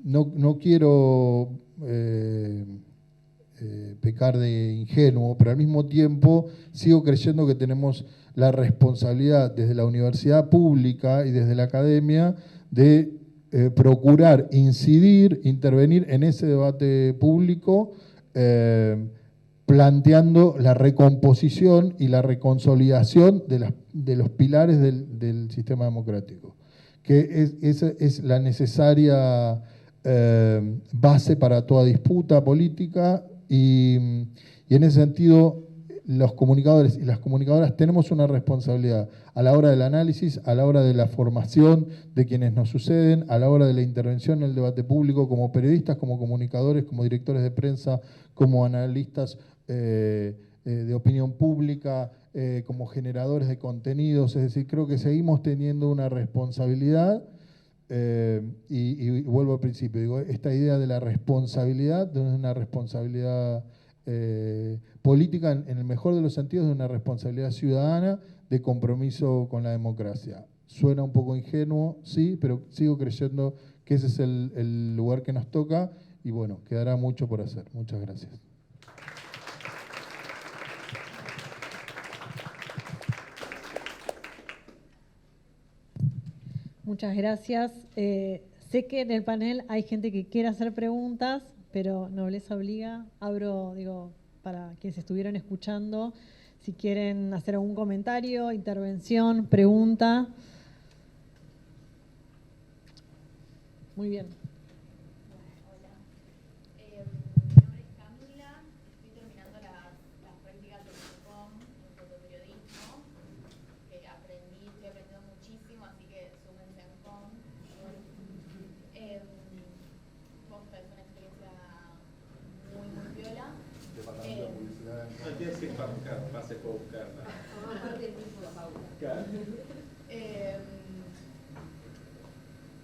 no quiero pecar de ingenuo, pero al mismo tiempo sigo creyendo que tenemos la responsabilidad desde la universidad pública y desde la academia de procurar incidir, intervenir en ese debate público, planteando la recomposición y la reconsolidación de los pilares del sistema democrático, que es la necesaria base para toda disputa política y en ese sentido los comunicadores y las comunicadoras tenemos una responsabilidad a la hora del análisis, a la hora de la formación de quienes nos suceden, a la hora de la intervención en el debate público como periodistas, como comunicadores, como directores de prensa, como analistas de opinión pública, como generadores de contenidos. Es decir, creo que seguimos teniendo una responsabilidad y vuelvo al principio, digo, esta idea de la responsabilidad, de una responsabilidad política en el mejor de los sentidos, de una responsabilidad ciudadana, de compromiso con la democracia. Suena un poco ingenuo, sí, pero sigo creyendo que ese es el lugar que nos toca y bueno, quedará mucho por hacer. Muchas gracias. Muchas gracias. Sé que en el panel hay gente que quiere hacer preguntas, pero nobleza obliga. Abro, para quienes estuvieron escuchando, si quieren hacer algún comentario, intervención, pregunta. Muy bien. Hola. Mi nombre es Camila, estoy terminando las prácticas de FOTOM en fotoperiodismo, que estoy aprendiendo muchísimo, así que súmense en FOM. Posta es una experiencia muy, muy viola. No quiere decir para buscar, pase por buscarla.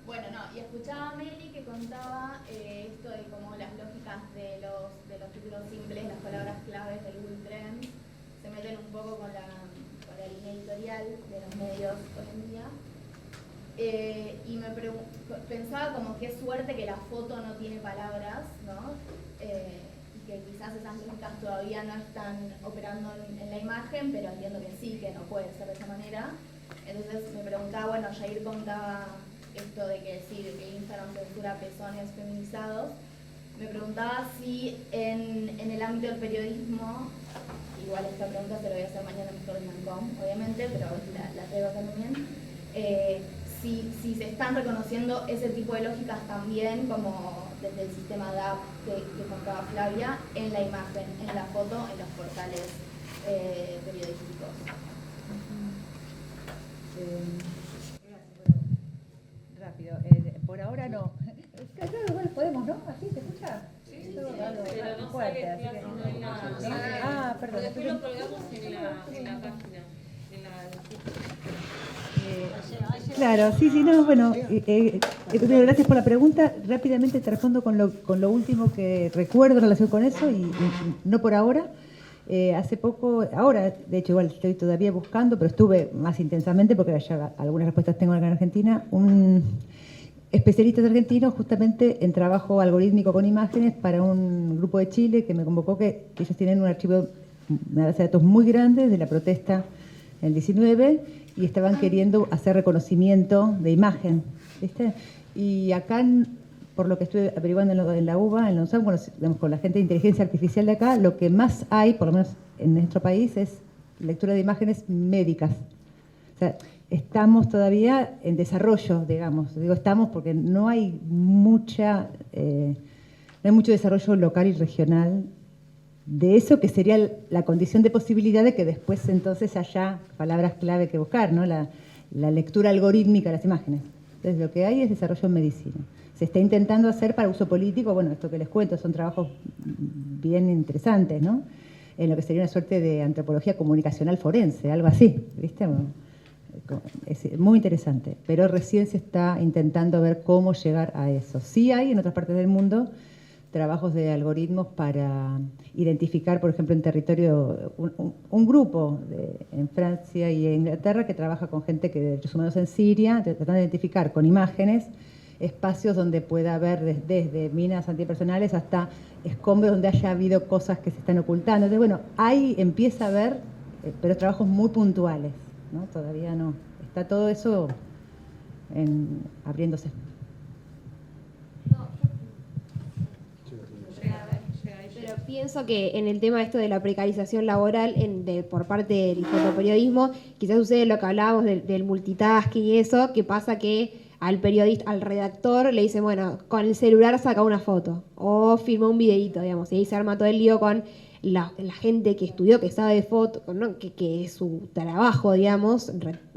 Bueno, no, y escuchaba a Meli que contaba esto de cómo las lógicas de los títulos simples, las palabras claves del Google Trends, se meten un poco con la línea editorial de los medios hoy en día. Y pensaba como qué suerte que la foto no tiene palabras, ¿no? Y que quizás esas lógicas todavía no están operando en la imagen, pero entiendo que sí, que no puede ser de esa manera. Entonces me preguntaba, bueno, Jair contaba esto de que sí, de que Instagram censura pezones feminizados. Me preguntaba si en el ámbito del periodismo, igual esta pregunta se la voy a hacer mañana mejor en Mancom, obviamente, pero la traigo acá también, si se están reconociendo ese tipo de lógicas también, como desde el sistema DAP que contaba Flavia, en la imagen, en la foto, en los portales periodísticos. Rápido, por ahora no. Claro, bueno, podemos, ¿no? ¿Así se escucha? Sí, todo pero no fuerte, sale, así que no hay nada. Ah, perdón. Después lo colgamos en la página. Claro, sí, no, bueno, primero, gracias por la pregunta. Rápidamente te respondo con lo último que recuerdo en relación con eso y no por ahora. Hace poco, ahora, de hecho, igual estoy todavía buscando, pero estuve más intensamente porque ya algunas respuestas tengo acá en Argentina. Un especialista argentino justamente en trabajo algorítmico con imágenes para un grupo de Chile que me convocó, que ellos tienen un archivo, una base de datos muy grande de la protesta en el 19 y estaban queriendo hacer reconocimiento de imagen, ¿viste? Y acá, por lo que estuve averiguando en la UBA, en la UNSAM, con la gente de inteligencia artificial de acá, lo que más hay, por lo menos en nuestro país, es lectura de imágenes médicas. O sea, estamos todavía en desarrollo, digamos. Digo estamos porque no hay mucho desarrollo local y regional de eso, que sería la condición de posibilidad de que después entonces haya palabras clave que buscar, ¿no? La lectura algorítmica de las imágenes. Entonces lo que hay es desarrollo en medicina. se está intentando hacer para uso político. Bueno, esto que les cuento son trabajos bien interesantes, ¿no? En lo que sería una suerte de antropología comunicacional forense, algo así, ¿viste? Es muy interesante, pero recién se está intentando ver cómo llegar a eso. Sí hay en otras partes del mundo trabajos de algoritmos para identificar, por ejemplo, en territorio, un grupo en Francia y en Inglaterra que trabaja con gente que de derechos humanos en Siria, tratando de identificar con imágenes espacios donde pueda haber desde minas antipersonales hasta escombros donde haya habido cosas que se están ocultando. Entonces, bueno, ahí empieza a haber, pero trabajos muy puntuales, ¿no? Todavía no. Está todo eso abriéndose. Pero pienso que en el tema esto de la precarización laboral por parte del fotoperiodismo, quizás sucede lo que hablábamos del multitasking y eso, que pasa que al periodista, al redactor, le dicen, bueno, con el celular saca una foto o filma un videíto, digamos, y ahí se arma todo el lío con la gente que estudió, que sabe de foto, ¿no? que es su trabajo, digamos,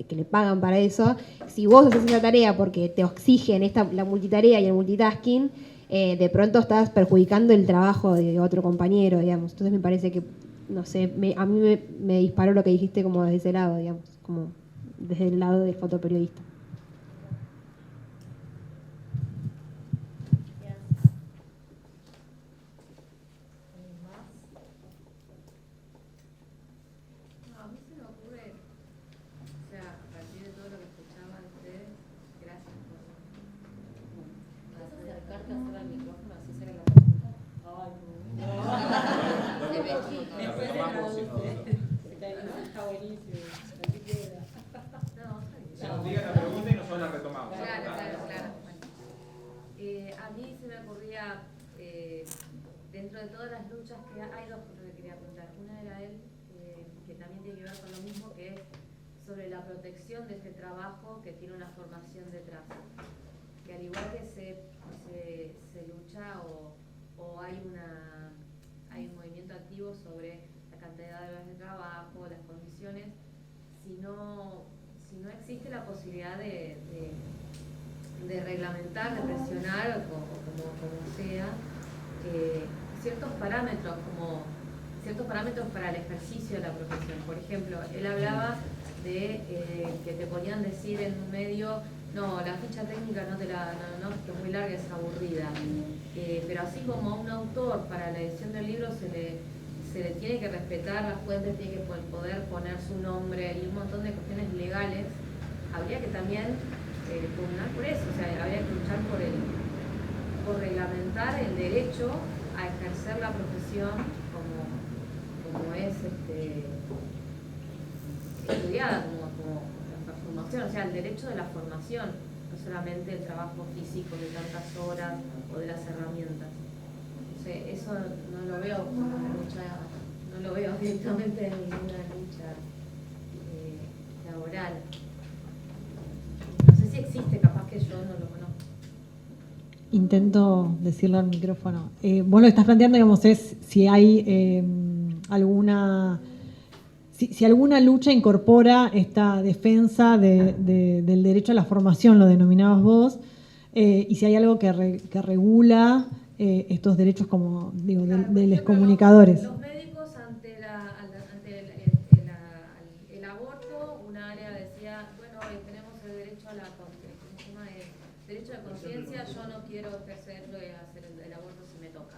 que le pagan para eso. Si vos haces esa tarea porque te exigen la multitarea y el multitasking, de pronto estás perjudicando el trabajo de otro compañero, digamos. Entonces me parece que, no sé, a mí me disparó lo que dijiste como desde ese lado, digamos, como desde el lado del fotoperiodista. Dentro de todas las luchas que hay dos cosas que quería apuntar. Una era él, que también tiene que ver con lo mismo, que es sobre la protección de este trabajo que tiene una formación detrás. Que al igual que se lucha o hay un movimiento activo sobre la cantidad de horas de trabajo, las condiciones, si no existe la posibilidad de reglamentar, de presionar, o como sea, ciertos parámetros para el ejercicio de la profesión. Por ejemplo, él hablaba de que te podían decir en un medio, no, la ficha técnica no, que es muy larga, es aburrida. Pero así como a un autor para la edición del libro se le tiene que respetar las fuentes, tiene que poder poner su nombre y un montón de cuestiones legales, habría que también pugnar por eso, o sea, habría que luchar por reglamentar el derecho a ejercer la profesión como es estudiada, como la formación, o sea, el derecho de la formación, no solamente el trabajo físico de tantas horas o de las herramientas. Entonces, eso no lo veo como una lucha, no lo veo directamente en ninguna lucha laboral. No sé si existe, capaz que yo no lo conozco. Intento decirlo al micrófono. Vos lo que estás planteando, digamos, es si hay alguna lucha incorpora esta defensa del derecho a la formación, lo denominabas vos, y si hay algo que regula estos derechos, como digo, de los comunicadores. Los médicos ante el aborto, una área decía, bueno, tenemos el derecho a la derecho de conciencia, yo no quiero hacer el aborto si me toca.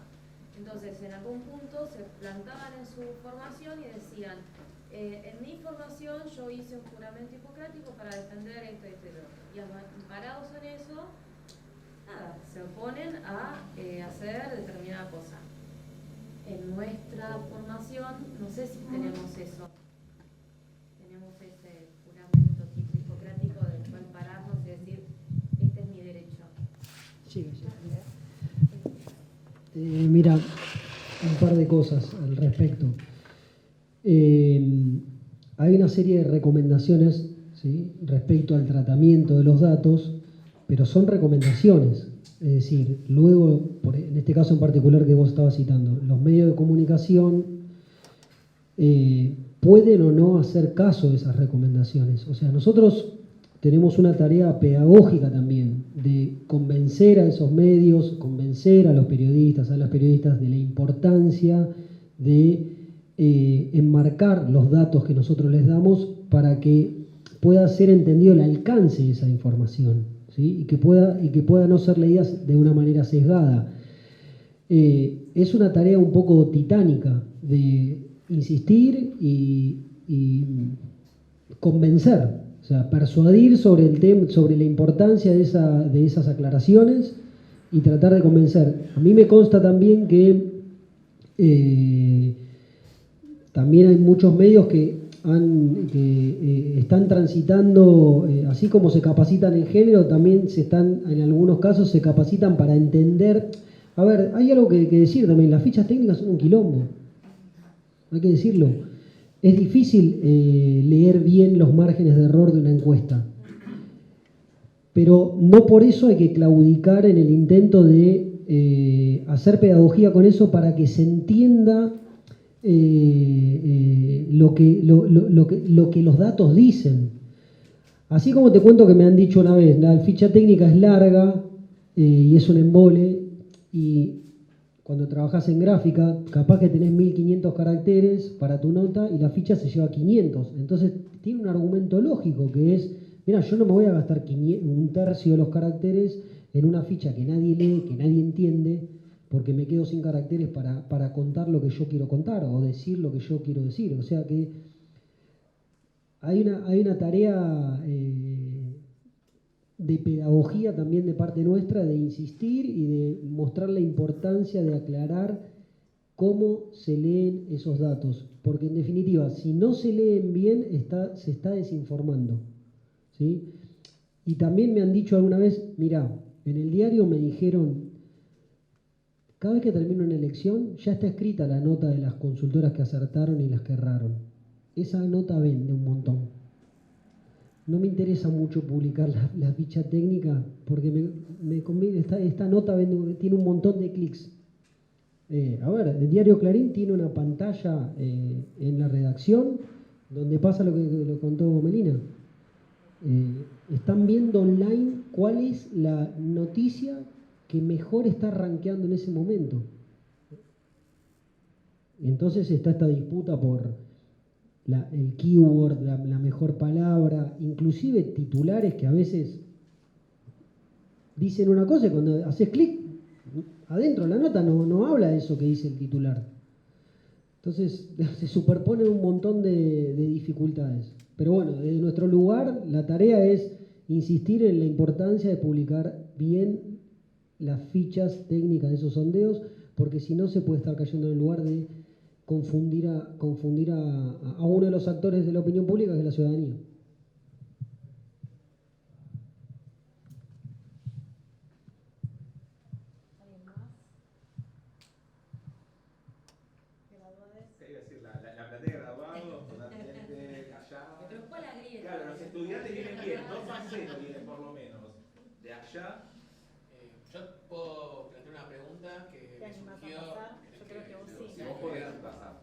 Entonces, en algún punto se plantaban en su formación y decían, en mi formación yo hice un juramento hipocrático para defender esto y esto. Y amparados en eso, nada, se oponen a hacer determinada cosa. En nuestra formación, no sé si tenemos eso. Tenemos ese juramento tipo hipocrático del cual pararnos y decir, este es mi derecho. Sí. Mira, un par de cosas al respecto. Hay una serie de recomendaciones, ¿sí?, respecto al tratamiento de los datos, pero son recomendaciones. Es decir, luego, en este caso en particular que vos estabas citando, los medios de comunicación pueden o no hacer caso de esas recomendaciones. O sea, nosotros tenemos una tarea pedagógica también, de convencer a esos medios, convencer a los periodistas, a las periodistas de la importancia de enmarcar los datos que nosotros les damos para que pueda ser entendido el alcance de esa información, ¿sí? y que pueda no ser leída de una manera sesgada. Es una tarea un poco titánica de insistir y convencer, o sea, persuadir sobre el tema, sobre la importancia de esas aclaraciones y tratar de convencer. A mí me consta también que también hay muchos medios que están transitando, así como se capacitan en género, también en algunos casos se capacitan para entender. A ver, hay algo que decir también, las fichas técnicas son un quilombo, hay que decirlo. Es difícil leer bien los márgenes de error de una encuesta, pero no por eso hay que claudicar en el intento de hacer pedagogía con eso para que se entienda lo que los datos dicen. Así como te cuento que me han dicho una vez, la ficha técnica es larga y es un embole, y cuando trabajas en gráfica, capaz que tenés 1500 caracteres para tu nota y la ficha se lleva 500. Entonces tiene un argumento lógico que es, mira, yo no me voy a gastar un tercio de los caracteres en una ficha que nadie lee, que nadie entiende, porque me quedo sin caracteres para contar lo que yo quiero contar o decir lo que yo quiero decir. O sea que hay una tarea de pedagogía también de parte nuestra, de insistir y de mostrar la importancia de aclarar cómo se leen esos datos. Porque en definitiva, si no se leen bien, se está desinformando, ¿sí? Y también me han dicho alguna vez, mirá, en el diario me dijeron, cada vez que termino una elección, ya está escrita la nota de las consultoras que acertaron y las que erraron. Esa nota vende un montón. No me interesa mucho publicar la ficha técnica porque me conviene, esta nota tiene un montón de clics. A ver, el diario Clarín tiene una pantalla en la redacción donde pasa lo que lo contó Melina. Están viendo online cuál es la noticia que mejor está rankeando en ese momento. Y entonces está esta disputa por el keyword, la mejor palabra, inclusive titulares que a veces dicen una cosa y cuando haces clic, adentro de la nota no habla de eso que dice el titular. Entonces se superponen un montón de dificultades. Pero bueno, desde nuestro lugar la tarea es insistir en la importancia de publicar bien las fichas técnicas de esos sondeos, porque si no se puede estar cayendo en el lugar de confundir a uno de los actores de la opinión pública, que es la ciudadanía. Quería decir, la platea de graduados, totalmente callada. Claro, los estudiantes vienen bien, 2-0 vienen por lo menos. De allá. Yo puedo plantear una pregunta que me surgió. Yo creo que vos sí. Si vos podés pasar.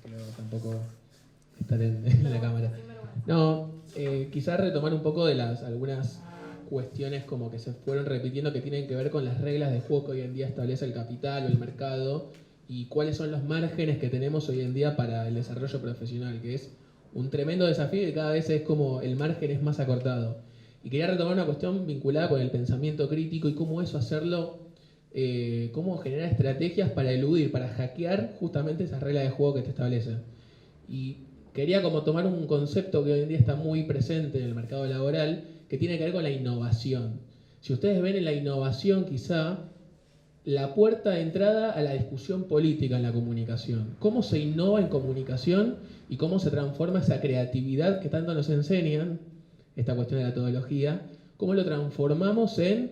Quiero tampoco estar en la cámara. No, quizás retomar un poco de algunas cuestiones como que se fueron repitiendo que tienen que ver con las reglas de juego que hoy en día establece el capital o el mercado y cuáles son los márgenes que tenemos hoy en día para el desarrollo profesional, que es un tremendo desafío y cada vez es como el margen es más acortado. Y quería retomar una cuestión vinculada con el pensamiento crítico y cómo eso hacerlo, cómo generar estrategias para eludir, para hackear justamente esas reglas de juego que te establecen. Y quería como tomar un concepto que hoy en día está muy presente en el mercado laboral, que tiene que ver con la innovación. Si ustedes ven en la innovación quizá la puerta de entrada a la discusión política en la comunicación. ¿Cómo se innova en comunicación y cómo se transforma esa creatividad que tanto nos enseñan, esta cuestión de la metodología, cómo lo transformamos en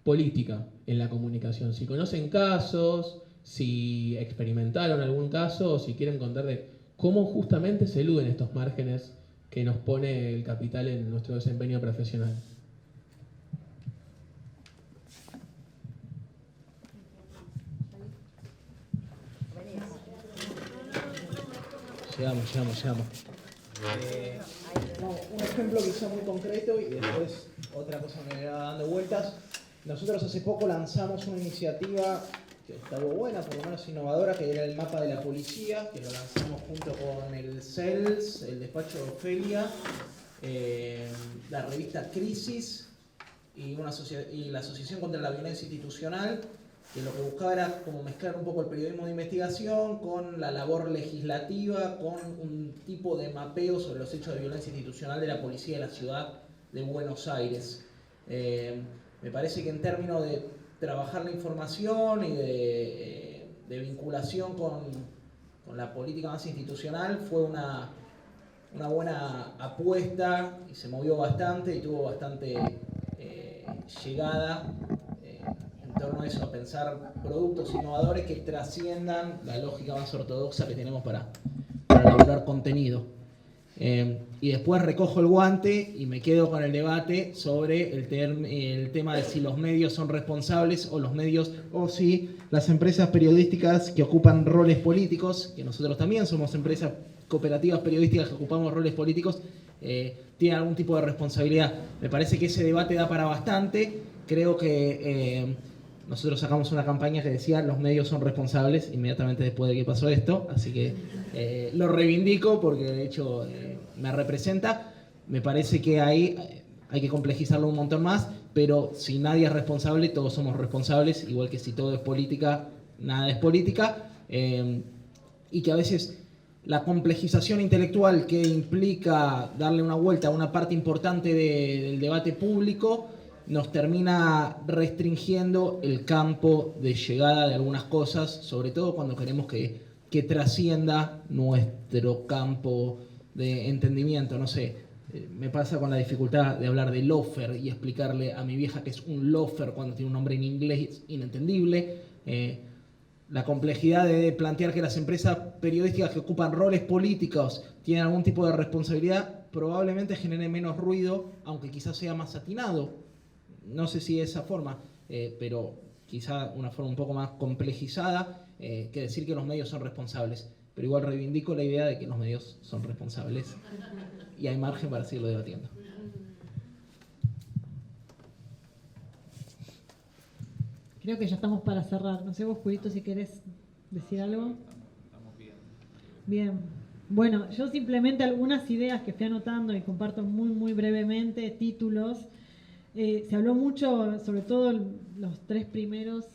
política en la comunicación? Si conocen casos, si experimentaron algún caso o si quieren contar de cómo justamente se eluden estos márgenes que nos pone el capital en nuestro desempeño profesional. Llegamos. Un ejemplo quizá muy concreto y después otra cosa que me va dando vueltas. Nosotros hace poco lanzamos una iniciativa que estaba buena, por lo menos innovadora, que era el mapa de la policía, que lo lanzamos junto con el CELS, el despacho de Ofelia, la revista Crisis y la Asociación contra la Violencia Institucional, que lo que buscaba era como mezclar un poco el periodismo de investigación con la labor legislativa, con un tipo de mapeo sobre los hechos de violencia institucional de la policía de la ciudad de Buenos Aires. Me parece que en términos de trabajar la información y de vinculación con la política más institucional fue una buena apuesta y se movió bastante y tuvo bastante llegada en torno a eso, a pensar productos innovadores que trasciendan la lógica más ortodoxa que tenemos para elaborar contenido. Y después recojo el guante y me quedo con el debate sobre el tema de si los medios son responsables o si las empresas periodísticas que ocupan roles políticos, que nosotros también somos empresas cooperativas periodísticas que ocupamos roles políticos, tienen algún tipo de responsabilidad. Me parece que ese debate da para bastante. Creo que nosotros sacamos una campaña que decía los medios son responsables inmediatamente después de que pasó esto, así que lo reivindico porque de hecho me representa. Me parece que ahí hay que complejizarlo un montón más, pero si nadie es responsable, todos somos responsables, igual que si todo es política, nada es política, y que a veces la complejización intelectual que implica darle una vuelta a una parte importante del debate público nos termina restringiendo el campo de llegada de algunas cosas, sobre todo cuando queremos que trascienda nuestro campo de entendimiento. No sé, me pasa con la dificultad de hablar de loafer y explicarle a mi vieja que es un loafer cuando tiene un nombre en inglés inentendible. La complejidad de plantear que las empresas periodísticas que ocupan roles políticos tienen algún tipo de responsabilidad probablemente genere menos ruido, aunque quizás sea más atinado. No sé si de esa forma, pero quizá una forma un poco más complejizada que decir que los medios son responsables. Pero igual reivindico la idea de que los medios son responsables y hay margen para seguirlo debatiendo. Creo que ya estamos para cerrar. No sé vos, Julito, si querés decir algo. Estamos bien. Bien. Bueno, yo simplemente algunas ideas que fui anotando y comparto muy brevemente, títulos. Se habló mucho, sobre todo los tres primeros,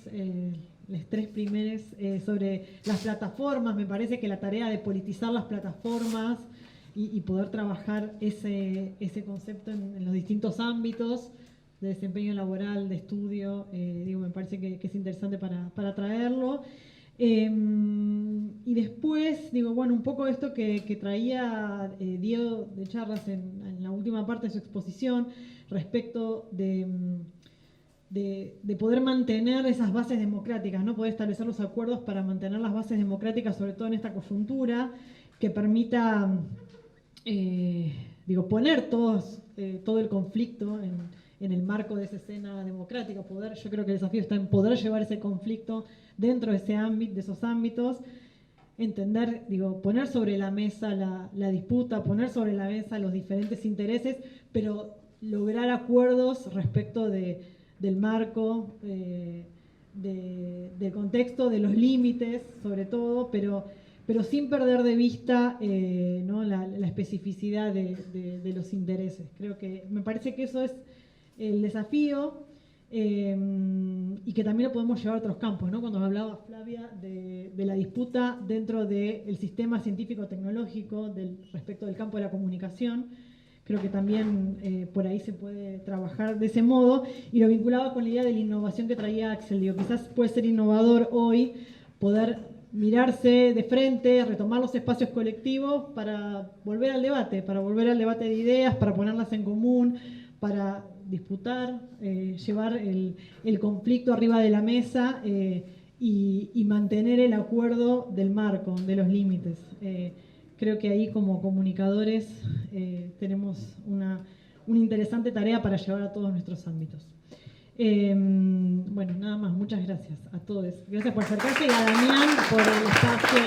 sobre las plataformas. Me parece que la tarea de politizar las plataformas y poder trabajar ese concepto en los distintos ámbitos de desempeño laboral, de estudio, me parece que es interesante para traerlo. Y después, un poco esto que traía Diego de Charras en la última parte de su exposición respecto de poder mantener esas bases democráticas, ¿no? Poder establecer los acuerdos para mantener las bases democráticas, sobre todo en esta coyuntura, que permita poner todo el conflicto en el marco de esa escena democrática. Yo creo que el desafío está en poder llevar ese conflicto dentro de ese ámbito, de esos ámbitos, entender, poner sobre la mesa la disputa, poner sobre la mesa los diferentes intereses, pero lograr acuerdos respecto del marco, del contexto, de los límites, sobre todo, pero sin perder de vista la especificidad de los intereses. Me parece que eso es el desafío, y que también lo podemos llevar a otros campos, ¿no? Cuando hablaba Flavia de la disputa dentro del sistema científico-tecnológico respecto del campo de la comunicación, creo que también por ahí se puede trabajar de ese modo, y lo vinculaba con la idea de la innovación que traía Axel. Quizás puede ser innovador hoy poder mirarse de frente, retomar los espacios colectivos para volver al debate de ideas, para ponerlas en común, para disputar, llevar el conflicto arriba de la mesa y mantener el acuerdo del marco, de los límites. Creo que ahí como comunicadores tenemos una interesante tarea para llevar a todos nuestros ámbitos. Nada más, muchas gracias a todos. Gracias por acercarse y a Damián por el espacio.